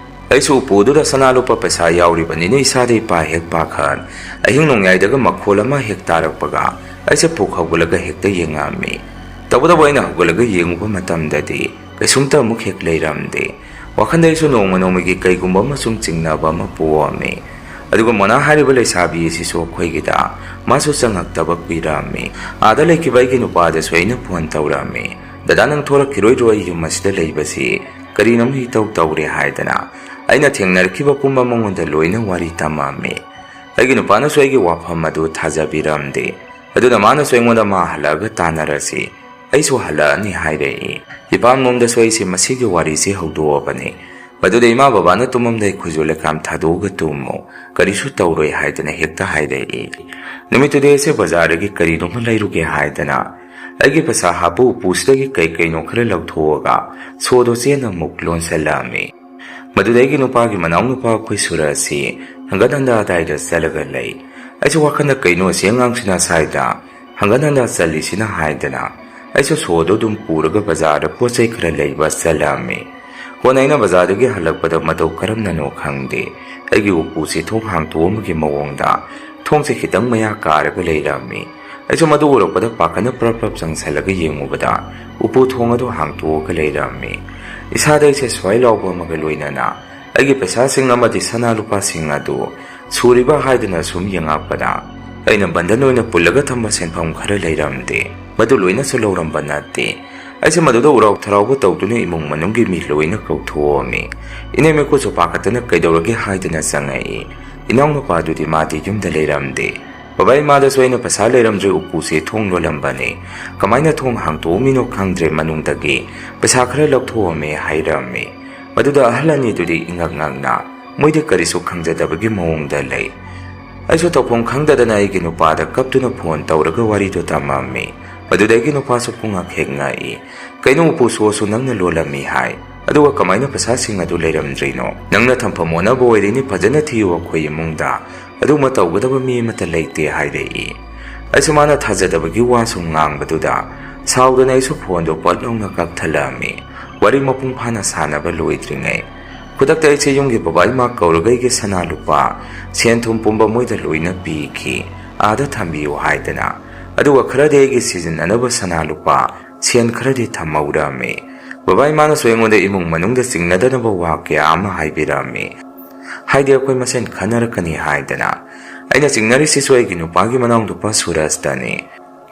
S2: ꯑꯩꯁꯨ ꯎꯄꯨꯗꯨꯗ ꯁꯅꯥ ꯂꯨꯄꯥ ꯄꯩꯁꯥ ꯌꯥꯎꯔꯤꯕꯅꯤꯅ ꯏꯁꯥꯗ ꯏꯄꯥ ꯍꯦꯛ ꯄꯥꯈꯠ, ꯑꯍꯤꯡ ꯅꯣꯡꯌꯥꯏꯗꯒ ꯃꯈꯣꯜ ꯑꯃ ꯍꯦꯛ ꯇꯥꯔꯛꯄꯒ ꯑꯩꯁꯦ ꯐꯨꯛ ꯍꯧꯒꯠꯂꯒ ꯍꯦꯛꯇ ꯌꯦꯡꯉꯝꯃꯤ꯫ ꯇꯧꯕꯇꯕꯨ ꯑꯩꯅ ꯍꯧꯒꯠꯂꯒ ꯌꯦꯡꯉꯨꯕ ꯃꯇꯝꯗꯗꯤ ꯀꯩꯁꯨꯝꯇ ꯑꯃꯨꯛ ꯍꯦꯛ ꯂꯩꯔꯝꯗꯦ꯫ ꯋꯥꯈꯟꯗ ꯑꯩꯁꯨ ꯅꯣꯡꯃꯒꯤ ꯀꯩꯒꯨꯝꯕ ꯑꯃ ꯁꯨꯝ ꯆꯤꯡꯅꯕ ꯑꯃ ꯄꯣꯛꯑꯝꯃꯤ꯫ ꯑꯗꯨꯒ ꯃꯣꯅꯥ ꯍꯥꯏꯔꯤꯕ ꯂꯩꯁꯥꯕꯤ ꯑꯁꯤꯁꯨ ꯑꯩꯈꯣꯏꯒꯤꯗ ꯃꯥꯁꯨ ꯆꯪꯉꯛꯇꯕ ꯀꯨꯏꯔꯝꯃꯤ꯫ ꯑꯥꯗ ꯂꯩꯈꯤꯕ ꯑꯩꯒꯤ ꯅꯨꯄꯥꯗꯁꯨ ꯑꯩꯅ ꯐꯣꯟ ꯇꯧꯔꯝꯃꯤ, "ꯗꯗꯥ, ꯅꯪ ꯊꯣꯔꯛꯈꯤꯔꯣꯏꯗ꯭ꯔꯣ? ꯑꯩ ꯌꯨꯝ ꯑꯁꯤꯗ ꯂꯩꯕꯁꯤ ꯀꯔꯤꯅꯣꯝ ꯏꯇꯧ ꯇꯧꯔꯦ" ꯍꯥꯏꯗꯅ ꯑꯩꯅ ꯊꯦꯡꯅꯔꯛꯈꯤꯕ ꯄꯨꯝꯕ ꯃꯉꯣꯟꯗ ꯂꯣꯏꯅ ꯋꯥꯔꯤ ꯇꯝꯃꯝꯃꯤ꯫ ꯑꯩꯒꯤ ꯅꯨꯄꯥꯅꯁꯨ ꯑꯩꯒꯤ ꯋꯥꯐꯝ ꯑꯗꯨ ꯊꯥꯖꯕꯤꯔꯝꯗꯦ꯫ ꯑꯗꯨꯅ ꯃꯥꯅꯁꯨ ꯑꯩꯉꯣꯟꯗ ꯃꯥ ꯍꯜꯂꯛꯑꯒ ꯇꯥꯟꯅꯔꯁꯤ, ꯑꯩꯁꯨ ꯍꯜꯂꯛꯑꯅꯤ ꯍꯥꯏꯔꯛꯏ꯫ ꯏꯄꯥꯝꯂꯣꯝꯗꯁꯨ ꯑꯩꯁꯦ ꯃꯁꯤꯒꯤ ꯋꯥꯔꯤꯁꯤ ꯍꯧꯗꯣꯛꯑꯕꯅꯤ꯫ ꯃꯗꯨꯗ ꯏꯃꯥ ꯕꯕꯥꯅ ꯇꯨꯝꯃꯝꯗꯥꯏ ꯈꯨꯖꯨ ꯂꯩꯈꯥꯝ ꯊꯥꯗꯣꯛꯑꯒ ꯇꯨꯝꯃꯨ, ꯀꯔꯤꯁꯨ ꯇꯧꯔꯣꯏ ꯍꯥꯏꯗꯅ ꯍꯦꯛꯇ ꯍꯥꯏꯔꯛꯏ꯫ ꯅꯨꯃꯤꯠꯇꯨꯗꯤ ꯑꯩꯁꯦ ꯕꯖꯥꯔꯗꯒꯤ ꯀꯔꯤꯅꯣꯃ ꯂꯩꯔꯨꯒꯦ ꯍꯥꯏꯗꯅ ꯑꯩꯒꯤ ꯄꯩꯁꯥ ꯍꯥꯞꯄ ꯎꯄꯨꯁꯤꯗꯒꯤ ꯀꯩꯅꯣ ꯈꯔ ꯂꯧꯊꯣꯛꯑꯒ ꯁꯣꯗꯣ ꯆꯦꯅ ꯑꯃꯨꯛ ꯂꯣꯟꯁꯤꯜꯂꯛꯑꯝꯃꯤ꯫ ꯃꯗꯨꯗ ꯑꯩꯒꯤ ꯅꯨꯄꯥꯒꯤ ꯃꯅꯥꯎ ꯅꯨꯄꯥ ꯑꯩꯈꯣꯏ ꯁꯨꯔꯁꯤ ꯍꯪꯒꯠ ꯍꯟꯗꯥ ꯑꯗꯥꯏꯗ ꯆꯠꯂꯒ ꯂꯩ꯫ ꯑꯩꯁꯨ ꯋꯥꯈꯜꯗ ꯀꯩꯅꯣ ꯁꯤ ꯑꯉꯥꯡꯁꯤꯅ ꯁ꯭ꯋꯥꯏꯗ ꯍꯪꯒꯠ ꯍꯟꯗꯥ ꯆꯠꯂꯤꯁꯤꯅ ꯍꯥꯏꯗꯅ ꯑꯩꯁꯨ ꯁꯣꯗꯣ ꯑꯗꯨꯝ ꯄꯨꯔꯒ ꯕꯖꯥꯔꯗ ꯄꯣꯠ ꯆꯩ ꯈꯔ ꯂꯩꯕ ꯆꯠꯂꯝꯃꯤ꯫ ꯀꯣꯟꯅ ꯑꯩꯅ ꯕꯖꯥꯔꯗꯒꯤ ꯍꯜꯂꯛꯄꯗ ꯃꯇꯧ ꯀꯔꯝꯅꯅꯣ ꯈꯪꯗꯦ, ꯑꯩꯒꯤ ꯎꯄꯨꯁꯤ ꯊꯣꯡ ꯍꯥꯡꯇꯣꯛꯑꯝꯕꯒꯤ ꯃꯑꯣꯡꯗ ꯊꯣꯡꯁꯦ ꯈꯤꯇꯪ ꯃꯌꯥ ꯀꯥꯔꯒ ꯂꯩꯔꯝꯃꯤ꯫ ꯑꯩꯁꯨ ꯃꯗꯨ ꯎꯔꯛꯄꯗ ꯄꯥꯈꯠꯅ ꯄ꯭ꯔꯞ ꯆꯪꯁꯜꯂꯒ ꯌꯦꯡꯉꯨꯕꯗ ꯎꯄꯨ ꯊꯣꯡ ꯑꯗꯨ ꯍꯥꯡꯇꯣꯛꯑꯒ ꯂꯩꯔꯝꯃꯤ꯫ ꯏꯁꯥꯗ ꯑꯩꯁꯦ ꯁ꯭ꯋꯥꯏ ꯂꯥꯎꯕ ꯑꯃꯒ ꯂꯣꯏꯅꯅ ꯑꯩꯒꯤ ꯄꯩꯁꯥꯁꯤꯡ ꯑꯃꯗꯤ ꯁꯅꯥ ꯂꯨꯄꯥꯁꯤꯡ ꯑꯗꯨ ꯁꯨꯔꯤꯕ ꯍꯥꯏꯗꯅ ꯁꯨꯝ ꯌꯦꯡꯉꯛꯄꯗ ꯑꯩꯅ ꯕꯟꯙꯟ ꯑꯣꯏꯅ ꯄꯨꯜꯂꯒ ꯊꯝꯕ ꯁꯦꯟꯐꯝ ꯈꯔ ꯂꯩꯔꯝꯗꯦ꯫ ꯃꯗꯨ ꯂꯣꯏꯅꯁꯨ ꯂꯧꯔꯝꯕ ꯅꯠꯇꯦ꯫ ꯑꯩꯁꯦ ꯃꯗꯨꯗ ꯎꯔꯥꯎ ꯊꯔꯥꯎꯕ ꯇꯧꯗꯨꯅ ꯏꯃꯨꯡ ꯃꯅꯨꯡꯒꯤ ꯃꯤ ꯂꯣꯏꯅ ꯀꯧꯊꯣꯛꯑꯝꯃꯤ꯫ ꯏꯅꯦꯝꯃꯀꯨꯁꯨ ꯄꯥꯈꯠꯇꯅ ꯀꯩꯗꯧꯔꯒꯦ ꯍꯥꯏꯗꯅ ꯆꯪꯉꯛꯏ꯫ ꯏꯅꯥꯎꯅꯨꯄꯥꯗꯨꯗꯤ ꯃꯥꯗꯤ ꯌꯨꯝꯗ ꯂꯩꯔꯝꯗꯦ꯫ Baba imadasꯨ ꯑꯩꯅ ꯄꯩꯁꯥ ꯂꯩꯔꯝꯗ꯭ꯔꯦ ꯎꯄꯨꯁꯦ ꯊꯣꯡ ꯂꯣꯜꯂꯝꯕꯅꯤ ꯀꯃꯥꯏꯅ ꯊꯣꯡ ꯍꯥꯡꯇꯣꯛꯑꯝꯃꯤꯅꯣ ꯈꯪꯗ꯭ꯔꯦ ꯃꯅꯨꯡꯗꯒꯤ ꯄꯩꯁꯥ ꯈꯔ ꯂꯧꯊꯣꯛꯑꯝꯃꯦ ꯍꯥꯏꯔꯝꯃꯤ ꯃꯗꯨꯗ ꯑꯍꯜ ꯑꯅꯤꯗꯨꯗꯤ ꯏꯉꯛ ꯉꯛꯅ ꯃꯣꯏꯗꯤ ꯀꯔꯤꯁꯨ ꯈꯪꯖꯗꯕꯒꯤ ꯃꯑꯣꯡꯗ ꯂꯩ ꯑꯩꯁꯨ ꯇꯧꯐꯝ ꯈꯪꯗꯗꯅ ꯑꯩꯒꯤ ꯅꯨꯄꯥꯗ ꯀꯞꯇꯨꯅ ꯐꯣꯟ ꯇꯧꯔꯒ ꯋꯥꯔꯤꯗꯨ ꯇꯝꯃꯝꯃꯤ ꯃꯗꯨꯗ ꯑꯩꯒꯤ ꯅꯨꯄꯥꯁꯨ ꯄꯨꯡꯉꯛ ꯍꯦꯛ ꯉꯛꯏ ꯀꯩꯅꯣ ꯎꯄꯨꯁꯨ ꯅꯪꯅ ꯂꯣꯜꯂꯝꯃꯤ ꯍꯥꯏ ꯑꯗꯨꯒ ꯀꯃꯥꯏꯅ ꯄꯩꯁꯥꯁꯤꯡ ꯑꯗꯨ ꯂꯩꯔꯝꯗ꯭ꯔꯤꯅꯣ ꯅꯪꯅ ꯊꯝꯐꯝ ꯑꯣꯟꯅꯕ ꯑꯣꯏꯔꯤꯅꯤ ꯐꯖꯅ ꯊꯤꯌꯨ ꯑꯩꯈꯣꯏ ꯏꯃꯨꯡꯗ ꯑꯗꯨꯃ ꯇꯧꯒꯗꯕ ꯃꯤ ꯑꯃꯠꯇ ꯂꯩꯇꯦ ꯍꯥꯏꯔꯛꯏ ꯑꯩꯁꯨ ꯃꯥꯅ ꯊꯥꯖꯗꯕꯒꯤ ꯋꯥꯁꯨ ꯉꯥꯡꯕꯗꯨꯗ ꯁꯥꯎꯗꯅ ꯑꯩꯁꯨ ꯐꯣꯟꯗꯣ ꯄꯠ ꯂꯥꯎꯅ ꯀꯛꯊꯠꯂꯝꯃꯤ ꯋꯥꯔꯤ ꯃꯄꯨꯡ ꯐꯥꯅ ꯁꯥꯟꯅꯕ ꯂꯣꯏꯗ꯭ꯔꯤꯉꯩ ꯈꯨꯗꯛꯇ ꯑꯩꯁꯦ ꯌꯨꯝꯒꯤ ꯕꯕꯥ ꯏꯃꯥ ꯀꯧꯔꯒ ꯑꯩꯒꯤ ꯁꯅꯥ ꯂꯨꯄꯥ ꯁꯦꯟ ꯊꯨꯝ ꯄꯨꯝꯕ ꯃꯣꯏꯗ ꯂꯣꯏꯅ ꯄꯤꯈꯤ ꯑꯥꯗ ꯊꯝꯕꯤꯌꯨ ꯍꯥꯏꯗꯅ ꯑꯗꯨꯒ ꯈꯔꯗꯤ ꯑꯩꯒꯤ ꯁꯤꯖꯤꯟꯅꯅꯕ ꯁꯅꯥ ꯂꯨꯄꯥ ꯁꯦꯟ ꯈꯔꯗꯤ ꯊꯝꯍꯧꯔꯝꯃꯤ ꯕꯕꯥ ꯏꯃꯥꯅꯁꯨ ꯑꯩꯉꯣꯟꯗ ꯏꯃꯨꯡ ꯃꯅꯨꯡꯗ ꯆꯤꯡꯅꯗꯅꯕ ꯋꯥ ꯀꯌా ꯑꯃ ꯍꯥꯏꯕꯤꯔꯝꯃꯤ ꯍꯥꯏꯗꯤ ꯑꯩꯈꯣꯏ ꯃꯁꯦꯟ ꯈꯟꯅꯔꯛꯀꯅꯤ ꯍꯥꯏꯗꯅ ꯑꯩꯅ ꯆꯤꯡꯅꯔꯤꯁꯤꯁꯨ ꯑꯩꯒꯤ ꯅꯨꯄꯥꯒꯤ ꯃꯅꯥꯎ ꯅꯨꯄꯥ ꯁꯨꯔꯖꯇꯅꯤ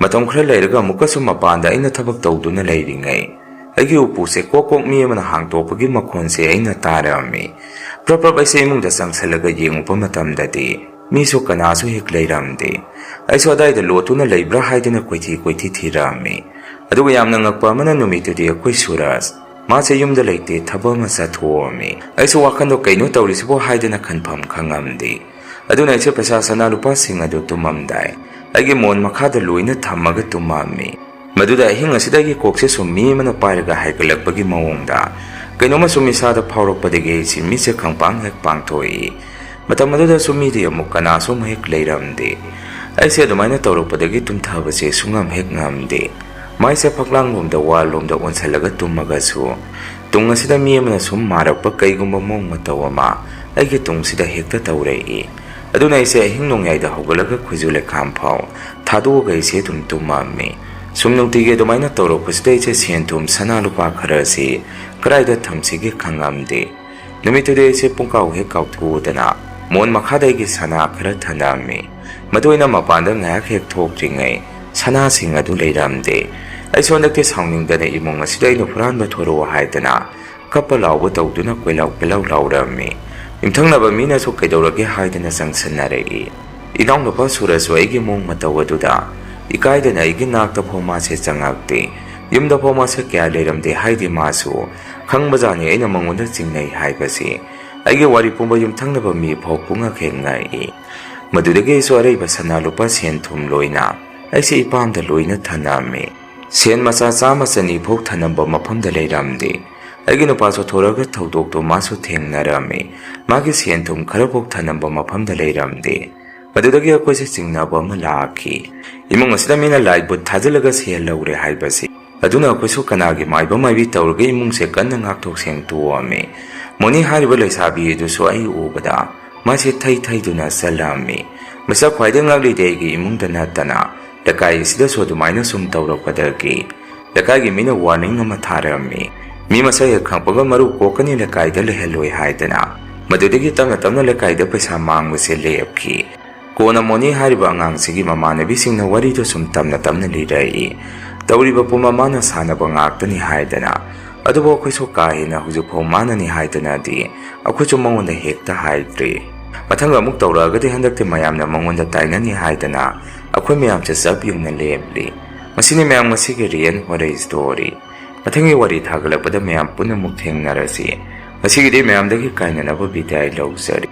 S2: ꯃꯇꯝ ꯈꯔ ꯂꯩꯔꯒ ꯑꯃꯨꯛꯀꯁꯨ ꯃꯄꯥꯟꯗ ꯑꯩꯅ ꯊꯕꯛ ꯇꯧꯗꯨꯅ ꯂꯩꯔꯤꯉꯩ ꯑꯩꯒꯤ ꯎꯄꯨꯁꯦ ꯀꯣꯛ ꯀꯣꯛ ꯃꯤ ꯑꯃꯅ ꯍꯥꯡꯇꯣꯛꯄꯒꯤ ꯃꯈꯣꯟꯁꯦ ꯑꯩꯅ ꯇꯥꯔꯝꯃꯤ ꯄ꯭ꯔꯞ ꯄ꯭ꯔꯞ ꯑꯩꯁꯦ ꯏꯃꯨꯡꯗ ꯆꯪꯁꯜꯂꯒ ꯌꯦꯡꯉꯨꯕ ꯃꯇꯝꯗꯗꯤ ꯃꯤꯁꯨ ꯀꯅꯥꯁꯨ ꯍꯦꯛ ꯂꯩꯔꯝꯗꯦ ꯑꯩꯁꯨ ꯑꯗꯥꯏꯗ ꯂꯣꯠꯇꯨꯅ ꯂꯩꯕ꯭ꯔꯥ ꯍꯥꯏꯗꯅ ꯀꯣꯏꯊꯤ ꯊꯤꯔꯝꯃꯤ ꯑꯗꯨꯒ ꯌꯥꯝꯅ ꯉꯛꯄ ꯑꯃꯅ ꯅꯨꯃꯤꯠꯇꯨꯗꯤ ꯑꯩꯈꯣꯏ ꯁꯨꯔꯖ ꯃꯥꯁꯦ ꯌꯨꯝꯗ ꯂꯩꯇꯦ ꯊꯕꯛ ꯑꯃ ꯆꯠꯊꯣꯛꯑꯝꯃꯤ ꯑꯩꯁꯨ ꯋꯥꯈꯟꯗꯣ ꯀꯩꯅꯣ ꯇꯧꯔꯤꯁꯤꯕꯣ ꯍꯥꯏꯗꯅ ꯈꯟꯐꯝ ꯈꯪꯉꯝꯗꯦ ꯑꯗꯨꯅ ꯑꯩꯁꯦ ꯄꯩꯁꯥ ꯁꯅꯥ ꯂꯨꯄꯥꯁꯤꯡ ꯑꯗꯨ ꯇꯨꯝꯃꯝꯗꯥꯏ ꯑꯩꯒꯤ ꯃꯣꯟ ꯃꯈꯥꯗ ꯂꯣꯏꯅ ꯊꯝꯃꯒ ꯇꯨꯝꯃꯝꯃꯤ ꯃꯗꯨꯗ ꯑꯍꯤꯡ ꯑꯁꯤꯗ ꯑꯩꯒꯤ ꯀꯣꯛꯁꯦ ꯁꯨꯝ ꯃꯤ ꯑꯃꯅ ꯄꯥꯏꯔꯒ ꯍꯥꯏꯒꯠꯂꯛꯄꯒꯤ ꯃꯑꯣꯡꯗ ꯀꯩꯅꯣꯝꯃ ꯁꯨꯝ ꯏꯁꯥꯗ ꯐꯥꯎꯔꯛꯄꯗꯒꯤ ꯑꯩꯁꯤ ꯃꯤꯠꯁꯦ ꯈꯪꯄꯥꯡ ꯍꯦꯛ ꯄꯥꯡꯊꯣꯛꯏ ꯃꯇꯝ ꯑꯗꯨꯗꯁꯨ ꯃꯤꯗꯤ ꯑꯃꯨꯛ ꯀꯅꯥꯁꯨ ꯍꯦꯛ ꯂꯩꯔꯝꯗꯦ ꯑꯩꯁꯦ ꯑꯗꯨꯃꯥꯏꯅ ꯇꯧꯔꯛꯄꯗꯒꯤ ꯇꯨꯝꯊꯕꯁꯦ ꯁꯨꯡꯉꯝ ꯍꯦꯛ ꯉꯝꯗꯦ ꯃꯥꯏꯁꯦ ꯐꯛꯂꯥꯡꯂꯣꯝꯗ ꯋꯥꯜꯂꯣꯝꯗ ꯑꯣꯟꯁꯜꯂꯒ ꯇꯨꯝꯃꯒꯁꯨ ꯇꯨꯡ ꯑꯁꯤꯗ ꯃꯤ ꯑꯃꯅ ꯁꯨꯝ ꯃꯥꯔꯛꯄ ꯀꯩꯒꯨꯝꯕ ꯃꯑꯣꯡ ꯃꯇꯧ ꯑꯃ ꯑꯩꯒꯤ ꯇꯨꯡꯁꯤꯗ ꯍꯦꯛꯇ ꯇꯧꯔꯛꯏ ꯑꯗꯨꯅ ꯑꯩꯁꯦ ꯑꯍꯤꯡ ꯅꯣꯡꯌꯥꯏꯗ ꯍꯧꯒꯠꯂꯒ ꯈꯨꯖꯨ ꯂꯩꯈꯥꯝ ꯐꯥꯎ ꯊꯥꯗꯣꯛꯑꯒ ꯑꯩꯁꯦ ꯑꯗꯨꯝ ꯇꯨꯝꯃꯝꯃꯤ ꯁꯨꯝ ꯅꯨꯡꯇꯤꯒꯤ ꯑꯗꯨꯃꯥꯏꯅ ꯇꯧꯔꯛꯄꯁꯤꯗ ꯑꯩꯁꯦ ꯁꯦꯟ ꯊꯨꯝ ꯁꯅꯥ ꯂꯨꯄꯥ ꯈꯔꯁꯤ ꯀꯗꯥꯏꯗ ꯊꯝꯁꯤꯒꯦ ꯈꯪꯉꯝꯗꯦ ꯅꯨꯃꯤꯠꯇꯨꯗꯤ ꯑꯩꯁꯦ ꯄꯨꯡꯀꯥꯎ ꯍꯦꯛ ꯀꯥꯎꯊꯣꯛꯎꯗꯅ ꯃꯣꯟ ꯃꯈꯥꯗ ꯑꯩꯒꯤ ꯁꯅꯥ ꯈꯔ ꯊꯅꯝꯃꯤ ꯃꯗꯨ ꯑꯩꯅ ꯃꯄꯥꯟꯗ ꯉꯥꯏꯍꯥꯛ ꯍꯦꯛ ꯊꯣꯛꯇ꯭ꯔꯤꯉꯩ ꯁꯅꯥꯁꯤꯡ ꯑꯗꯨ ꯂꯩꯔꯝꯗꯦ ꯑꯩꯁꯨ ꯍꯟꯗꯛꯇꯤ ꯁꯥꯎꯅꯤꯡꯗꯅ ꯏꯃꯨꯡ ꯑꯁꯤꯗ ꯑꯩꯅ ꯍꯨꯔꯥꯟꯕ ꯊꯣꯔꯛꯑꯣ ꯍꯥꯏꯗꯅ ꯀꯞꯄ ꯂꯥꯎꯕ ꯇꯧꯗꯨꯅ ꯀꯣꯏꯂꯥꯎ ꯀꯣꯏꯂꯥꯎ ꯂꯥꯎꯔꯝꯃꯤ ꯌꯨꯝꯊꯪꯅꯕ ꯃꯤꯅꯁꯨ ꯀꯩꯗꯧꯔꯒꯦ ꯍꯥꯏꯗꯅ ꯆꯪꯁꯤꯟꯅꯔꯛꯏ ꯏꯅꯥꯎꯅꯨꯄꯥ ꯁꯨꯔꯖꯁꯨ ꯑꯩꯒꯤ ꯃꯑꯣꯡ ꯃꯇꯧ ꯑꯗꯨꯗ ꯏꯀꯥꯏꯗꯅ ꯑꯩꯒꯤ ꯅꯥꯛꯇ ꯐꯥꯎ ꯃꯥꯁꯦ ꯆꯪꯉꯛꯇꯦ ꯌꯨꯝꯗ ꯐꯥꯎ ꯃꯥꯁꯦ ꯀꯌꯥ ꯂꯩꯔꯝꯗꯦ ꯍꯥꯏꯗꯤ ꯃꯥꯁꯨ ꯈꯪꯕꯖꯥꯠꯅꯤ ꯑꯩꯅ ꯃꯉꯣꯟꯗ ꯆꯤꯡꯅꯩ ꯍꯥꯏꯕꯁꯤ ꯑꯩꯒꯤ ꯋꯥꯔꯤ ꯄꯨꯝꯕ ꯌꯨꯝꯊꯪꯅꯕ ꯃꯤ ꯐꯥꯎ ꯄꯨꯡꯉꯛ ꯍꯦꯛ ꯉꯛꯏ ꯃꯗꯨꯗꯒꯤ ꯑꯩꯁꯨ ꯑꯔꯩꯕ ꯁꯅꯥ ꯂꯨꯄꯥ ꯁꯦꯟ ꯊꯨꯝ ꯂꯣꯏꯅ ꯑꯩꯁꯦ ꯏꯄꯥꯝꯗ ꯂꯣꯏꯅ ꯊꯅꯝꯃꯤ ꯁꯦꯟ ꯃꯆꯥ 100 ꯐꯥꯎ ꯊꯅꯝꯕ ꯃꯐꯝꯗ ꯂꯩꯔꯝꯗꯦ ꯑꯩꯒꯤ ꯅꯨꯄꯥꯁꯨ ꯊꯣꯔꯒ ꯊꯧꯗꯣꯛꯇꯣ ꯃꯥꯁꯨ ꯊꯦꯡꯅꯔꯝꯃꯤ ꯃꯥꯒꯤ ꯁꯦꯟ ꯊꯨꯝ ꯈꯔꯐꯥꯎ ꯊꯅꯝꯕ ꯃꯐꯝꯗ ꯂꯩꯔꯝꯗꯦ ꯃꯗꯨꯗꯒꯤ ꯑꯩꯈꯣꯏꯁꯦ ꯆꯤꯡꯅꯕ ꯑꯃ ꯂꯥꯛꯈꯤ ꯏꯃꯨꯡ ꯑꯁꯤꯗ ꯃꯤꯅ ꯂꯥꯏ ꯕꯨꯠ ꯊꯥꯖꯤꯜꯂꯒ ꯁꯦꯜ ꯂꯧꯔꯦ ꯍꯥꯏꯕꯁꯤ ꯑꯗꯨꯅ ꯑꯩꯈꯣꯏꯁꯨ ꯀꯅꯥꯒꯤ ꯃꯥꯏꯕ ꯃꯥꯏꯕꯤ ꯇꯧꯔꯒ ꯏꯃꯨꯡꯁꯦ ꯀꯟꯅ ꯉꯥꯛꯊꯣꯛ ꯁꯦꯡꯇꯣꯛꯑꯝꯃꯤ ꯃꯣꯅꯤ ꯍꯥꯏꯔꯤꯕ ꯂꯩꯁꯥꯕꯤ ꯑꯗꯨꯁꯨ ꯑꯩ ꯎꯕꯗ ꯃꯥꯁꯦ ꯊꯩꯗꯨꯅ ꯆꯠꯂꯝꯃꯤ ꯃꯁꯛ ꯈ꯭ꯋꯥꯏꯗꯒꯤ ꯉꯛꯂꯤꯗꯤ ꯑꯩꯒꯤ ꯏꯃꯨꯡꯗ ꯅꯠꯇꯅ ꯂꯩꯀꯥꯏ ꯑꯁꯤꯗꯁꯨ ꯑꯗꯨꯃꯥꯏꯅ ꯁꯨꯝ ꯇꯧꯔꯛꯄꯗꯒꯤ ꯂꯩꯀꯥꯏꯒꯤ ꯃꯤꯅ ꯋꯥꯔꯅꯤꯡ ꯑꯃ ꯊꯥꯔꯝꯃꯤ ꯃꯤ ꯃꯁꯛ ꯍꯦꯛ ꯈꯪꯄꯒ ꯃꯔꯨ ꯀꯣꯛꯀꯅꯤ ꯂꯩꯀꯥꯏꯗ ꯂꯩꯍꯜꯂꯣꯏ ꯍꯥꯏꯗꯅ ꯃꯗꯨꯗꯒꯤ ꯇꯞꯅ ꯇꯞꯅ ꯂꯩꯀꯥꯏꯗ ꯄꯩꯁా ꯃꯥꯡꯕꯁꯦ ꯂꯦꯞꯈꯤ ꯀꯣꯟꯅ ꯃꯣꯅꯤ ꯍꯥꯏꯔꯤꯕ ꯑꯉꯥꯡꯁꯤꯒꯤ ꯃꯃꯥꯟꯅꯕꯤꯁꯤꯡꯅ ꯋꯥꯔꯤꯗꯣ ꯁꯨꯝ ꯇꯞꯅ ꯇꯞꯅ ꯂꯤꯔꯛꯏ ꯇꯧꯔꯤꯕ ꯄꯨꯝꯕ ꯃꯥꯅ ꯁꯥꯟꯅꯕ ꯉꯥꯛꯇꯅꯤ ꯍꯥꯏꯗꯅ ꯑꯗꯨꯕꯨ ꯑꯩꯈꯣꯏꯁꯨ ꯀꯥ ꯍꯦꯟꯅ ꯍꯧꯖꯤꯛꯐꯥꯎ ꯃꯥꯅꯅꯤ ꯍꯥꯏꯗꯅꯗꯤ ꯑꯩꯈꯣꯏꯁꯨ ꯃꯉꯣꯟꯗ ꯍꯦꯛꯇ ꯍꯥꯏꯗ꯭ꯔꯤ ꯃꯊꯪ ꯑꯃꯨꯛ ꯇꯧꯔꯛꯑꯒꯗꯤ ꯍꯟꯗꯛꯇꯤ ꯃꯌꯥꯝꯅ ꯃꯉꯣꯟꯗ ꯇꯥꯏꯅꯅꯤ ꯍꯥꯏꯗꯅ ꯑꯩꯈꯣꯏ ꯃꯌꯥꯝꯁꯦ ꯆꯞ ꯌꯨꯡꯅ ꯂꯦꯞꯂꯤ ꯃꯁꯤꯅꯤ ꯃꯌꯥꯝ ꯉꯁꯤꯒꯤ ꯔꯤꯌꯦꯟ ꯍꯣꯔꯔ ꯁ꯭ꯇꯣꯔꯤ ꯃꯊꯪꯒꯤ ꯋꯥꯔꯤ ꯊꯥꯒꯠꯂꯛꯄꯗ ꯃꯌꯥꯝ ꯄꯨꯟꯅ ꯑꯃꯨꯛ ꯊꯦꯡꯅꯔꯁꯤ ꯉꯁꯤꯒꯤꯗꯤ ꯃꯌꯥꯝꯗꯒꯤ ꯀꯥꯏꯅꯅꯕ ꯕꯤꯗꯥꯏ ꯂꯧꯖꯔꯤ